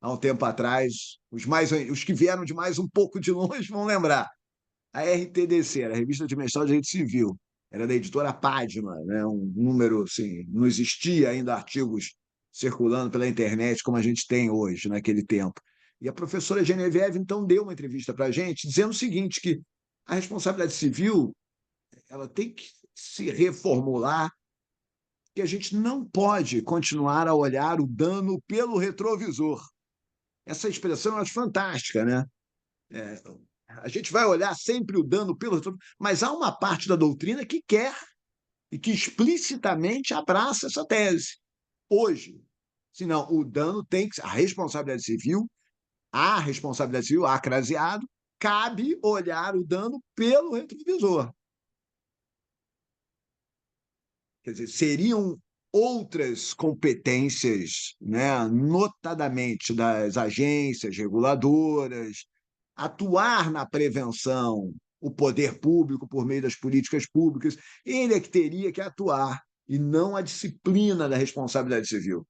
há um tempo atrás. Os que vieram de mais um pouco de longe vão lembrar. A RTDC, era a Revista de Mestrado de Direito Civil, era da editora Padma, né? Um número, assim, não existia ainda artigos circulando pela internet como a gente tem hoje, naquele tempo. E a professora Geneviève, então, deu uma entrevista para a gente, dizendo o seguinte, que a responsabilidade civil ela tem que se reformular, que a gente não pode continuar a olhar o dano pelo retrovisor. Essa expressão eu acho fantástica, né? A gente vai olhar sempre o dano pelo retrovisor, mas há uma parte da doutrina que quer e que explicitamente abraça essa tese. Hoje, senão o dano tem que... A responsabilidade civil, há craseado, cabe olhar o dano pelo retrovisor. Quer dizer, seriam outras competências, né, notadamente das agências reguladoras, atuar na prevenção, o poder público, por meio das políticas públicas, ele é que teria que atuar, e não a disciplina da responsabilidade civil.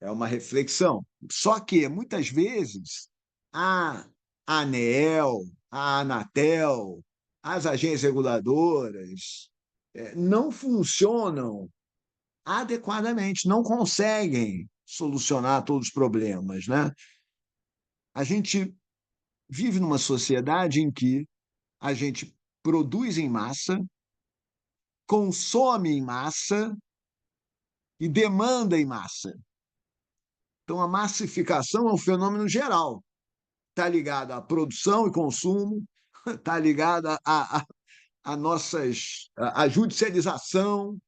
É uma reflexão. Só que, muitas vezes, a ANEEL, a Anatel, as agências reguladoras não funcionam adequadamente, não conseguem solucionar todos os problemas, né? A gente vive numa sociedade em que a gente produz em massa, consome em massa e demanda em massa. Então, a massificação é um fenômeno geral. Está ligada à produção e consumo, está ligada à judicialização,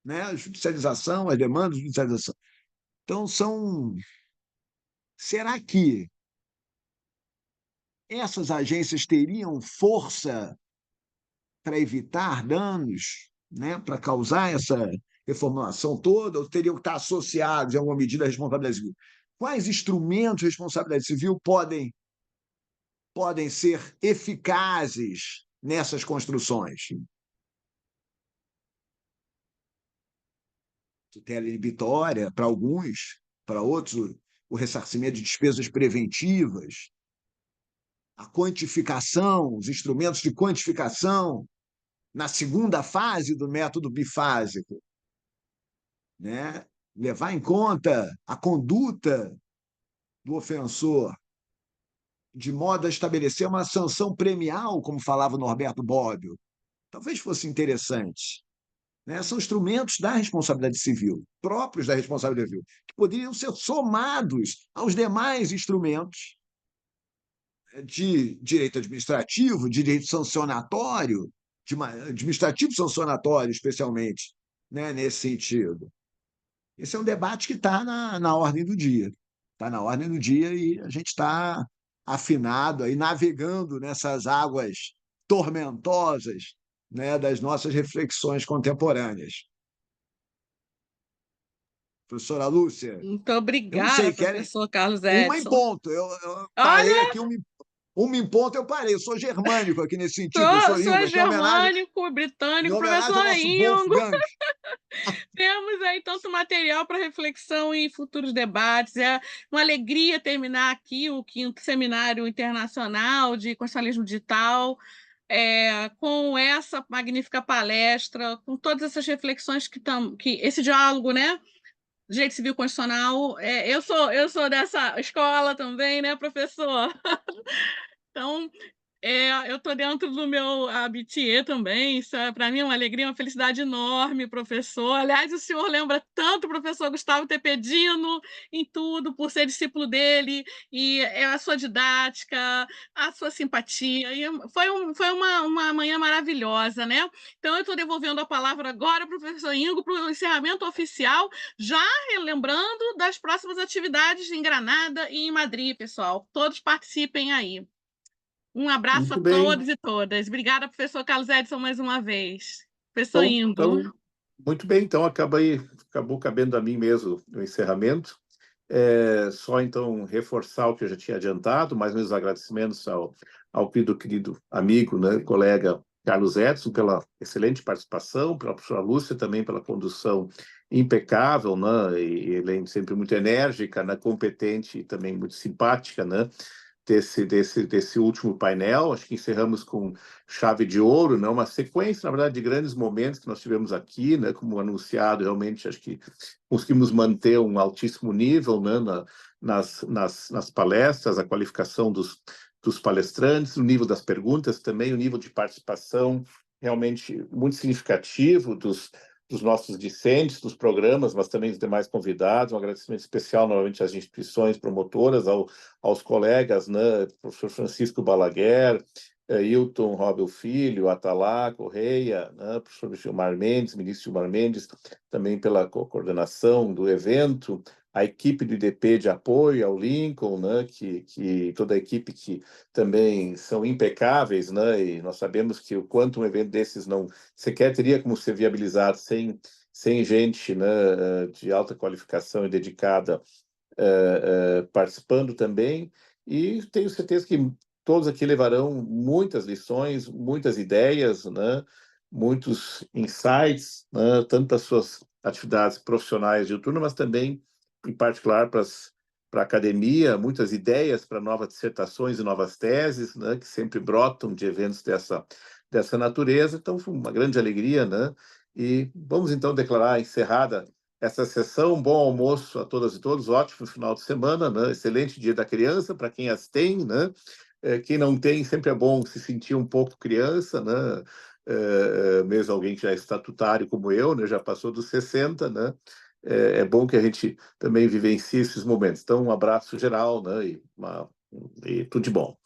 né? A judicialização, as demandas de judicialização. Então, será que essas agências teriam força para evitar danos, né? Para causar essa reformulação toda, ou teriam que estar associados, em alguma medida, à responsabilidade civil? Quais instrumentos de responsabilidade civil podem ser eficazes nessas construções? Tutela inibitória para alguns, para outros, o ressarcimento de despesas preventivas, a quantificação, os instrumentos de quantificação na segunda fase do método bifásico, né? Levar em conta a conduta do ofensor, de modo a estabelecer uma sanção premial, como falava o Norberto Bobbio. Talvez fosse interessante. Né? São instrumentos da responsabilidade civil, próprios da responsabilidade civil, que poderiam ser somados aos demais instrumentos de direito administrativo, de direito sancionatório, administrativo sancionatório, especialmente, né, nesse sentido. Esse é um debate que está na ordem do dia. Está na ordem do dia e a gente está afinado, aí, navegando nessas águas tormentosas, né, das nossas reflexões contemporâneas. Professora Lúcia, Muito eu não obrigada, sei, querem professor Carlos uma em Edson. ponto. Eu parei Olha, aqui, uma em ponto eu parei. Eu sou germânico aqui nesse sentido, professor sou Ingo, germânico, em britânico, homenagem ao professor nosso Ingo. Wolfgang. Temos aí tanto material para reflexão e futuros debates. É uma alegria terminar aqui o 5º Seminário Internacional de Constitucionalismo Digital, com essa magnífica palestra, com todas essas reflexões que esse diálogo, né, Direito Civil Constitucional, eu sou dessa escola também, né, professor? Então, eu estou dentro do meu métier também, isso para mim é uma alegria, uma felicidade enorme, professor. Aliás, o senhor lembra tanto o professor Gustavo Tepedino em tudo, por ser discípulo dele, e a sua didática, a sua simpatia, e foi uma manhã maravilhosa, né? Então, eu estou devolvendo a palavra agora para o professor Ingo, para o encerramento oficial, já lembrando das próximas atividades em Granada e em Madrid, pessoal. Todos participem aí. Um abraço a Muito bem. todos e todas. Obrigada, professor Carlos Edson, mais uma vez. Professor Ingo. Muito bem, então acabou cabendo a mim mesmo o encerramento. Só então reforçar o que eu já tinha adiantado, mais meus agradecimentos ao querido amigo, né, colega Carlos Edson, pela excelente participação, pela professora Lúcia também pela condução impecável, né, e ele é sempre muito enérgica, né, competente e também muito simpática, né, desse último painel. Acho que encerramos com chave de ouro, né? Uma sequência, na verdade, de grandes momentos que nós tivemos aqui, né? Como anunciado, realmente acho que conseguimos manter um altíssimo nível, né? nas palestras, a qualificação dos palestrantes, o nível das perguntas também, o nível de participação realmente muito significativo dos nossos discentes, dos programas, mas também dos demais convidados. Um agradecimento especial, novamente, às instituições promotoras, aos colegas, né, professor Francisco Balaguer, Hilton Robel Filho, Atalá Correia, né, professor Gilmar Mendes, ministro Gilmar Mendes, também pela coordenação do evento, a equipe do IDP de apoio ao Lincoln, né, que toda a equipe que também são impecáveis, né, e nós sabemos que o quanto um evento desses não sequer teria como ser viabilizado sem gente, né, de alta qualificação e dedicada participando também, e tenho certeza que todos aqui levarão muitas lições, muitas ideias, né, muitos insights, né, tanto para as suas atividades profissionais de outono, mas também, em particular, para a academia, muitas ideias para novas dissertações e novas teses, né, que sempre brotam de eventos dessa natureza. Então, foi uma grande alegria, né? E vamos, então, declarar encerrada essa sessão. Um bom almoço a todas e todos, ótimo final de semana, né? Excelente Dia da Criança para quem as tem, né? Quem não tem, sempre é bom se sentir um pouco criança, né? Mesmo alguém que já é estatutário como eu, né? Já passou dos 60, né? É bom que a gente também vivencie esses momentos. Então, um abraço geral, né? E tudo de bom.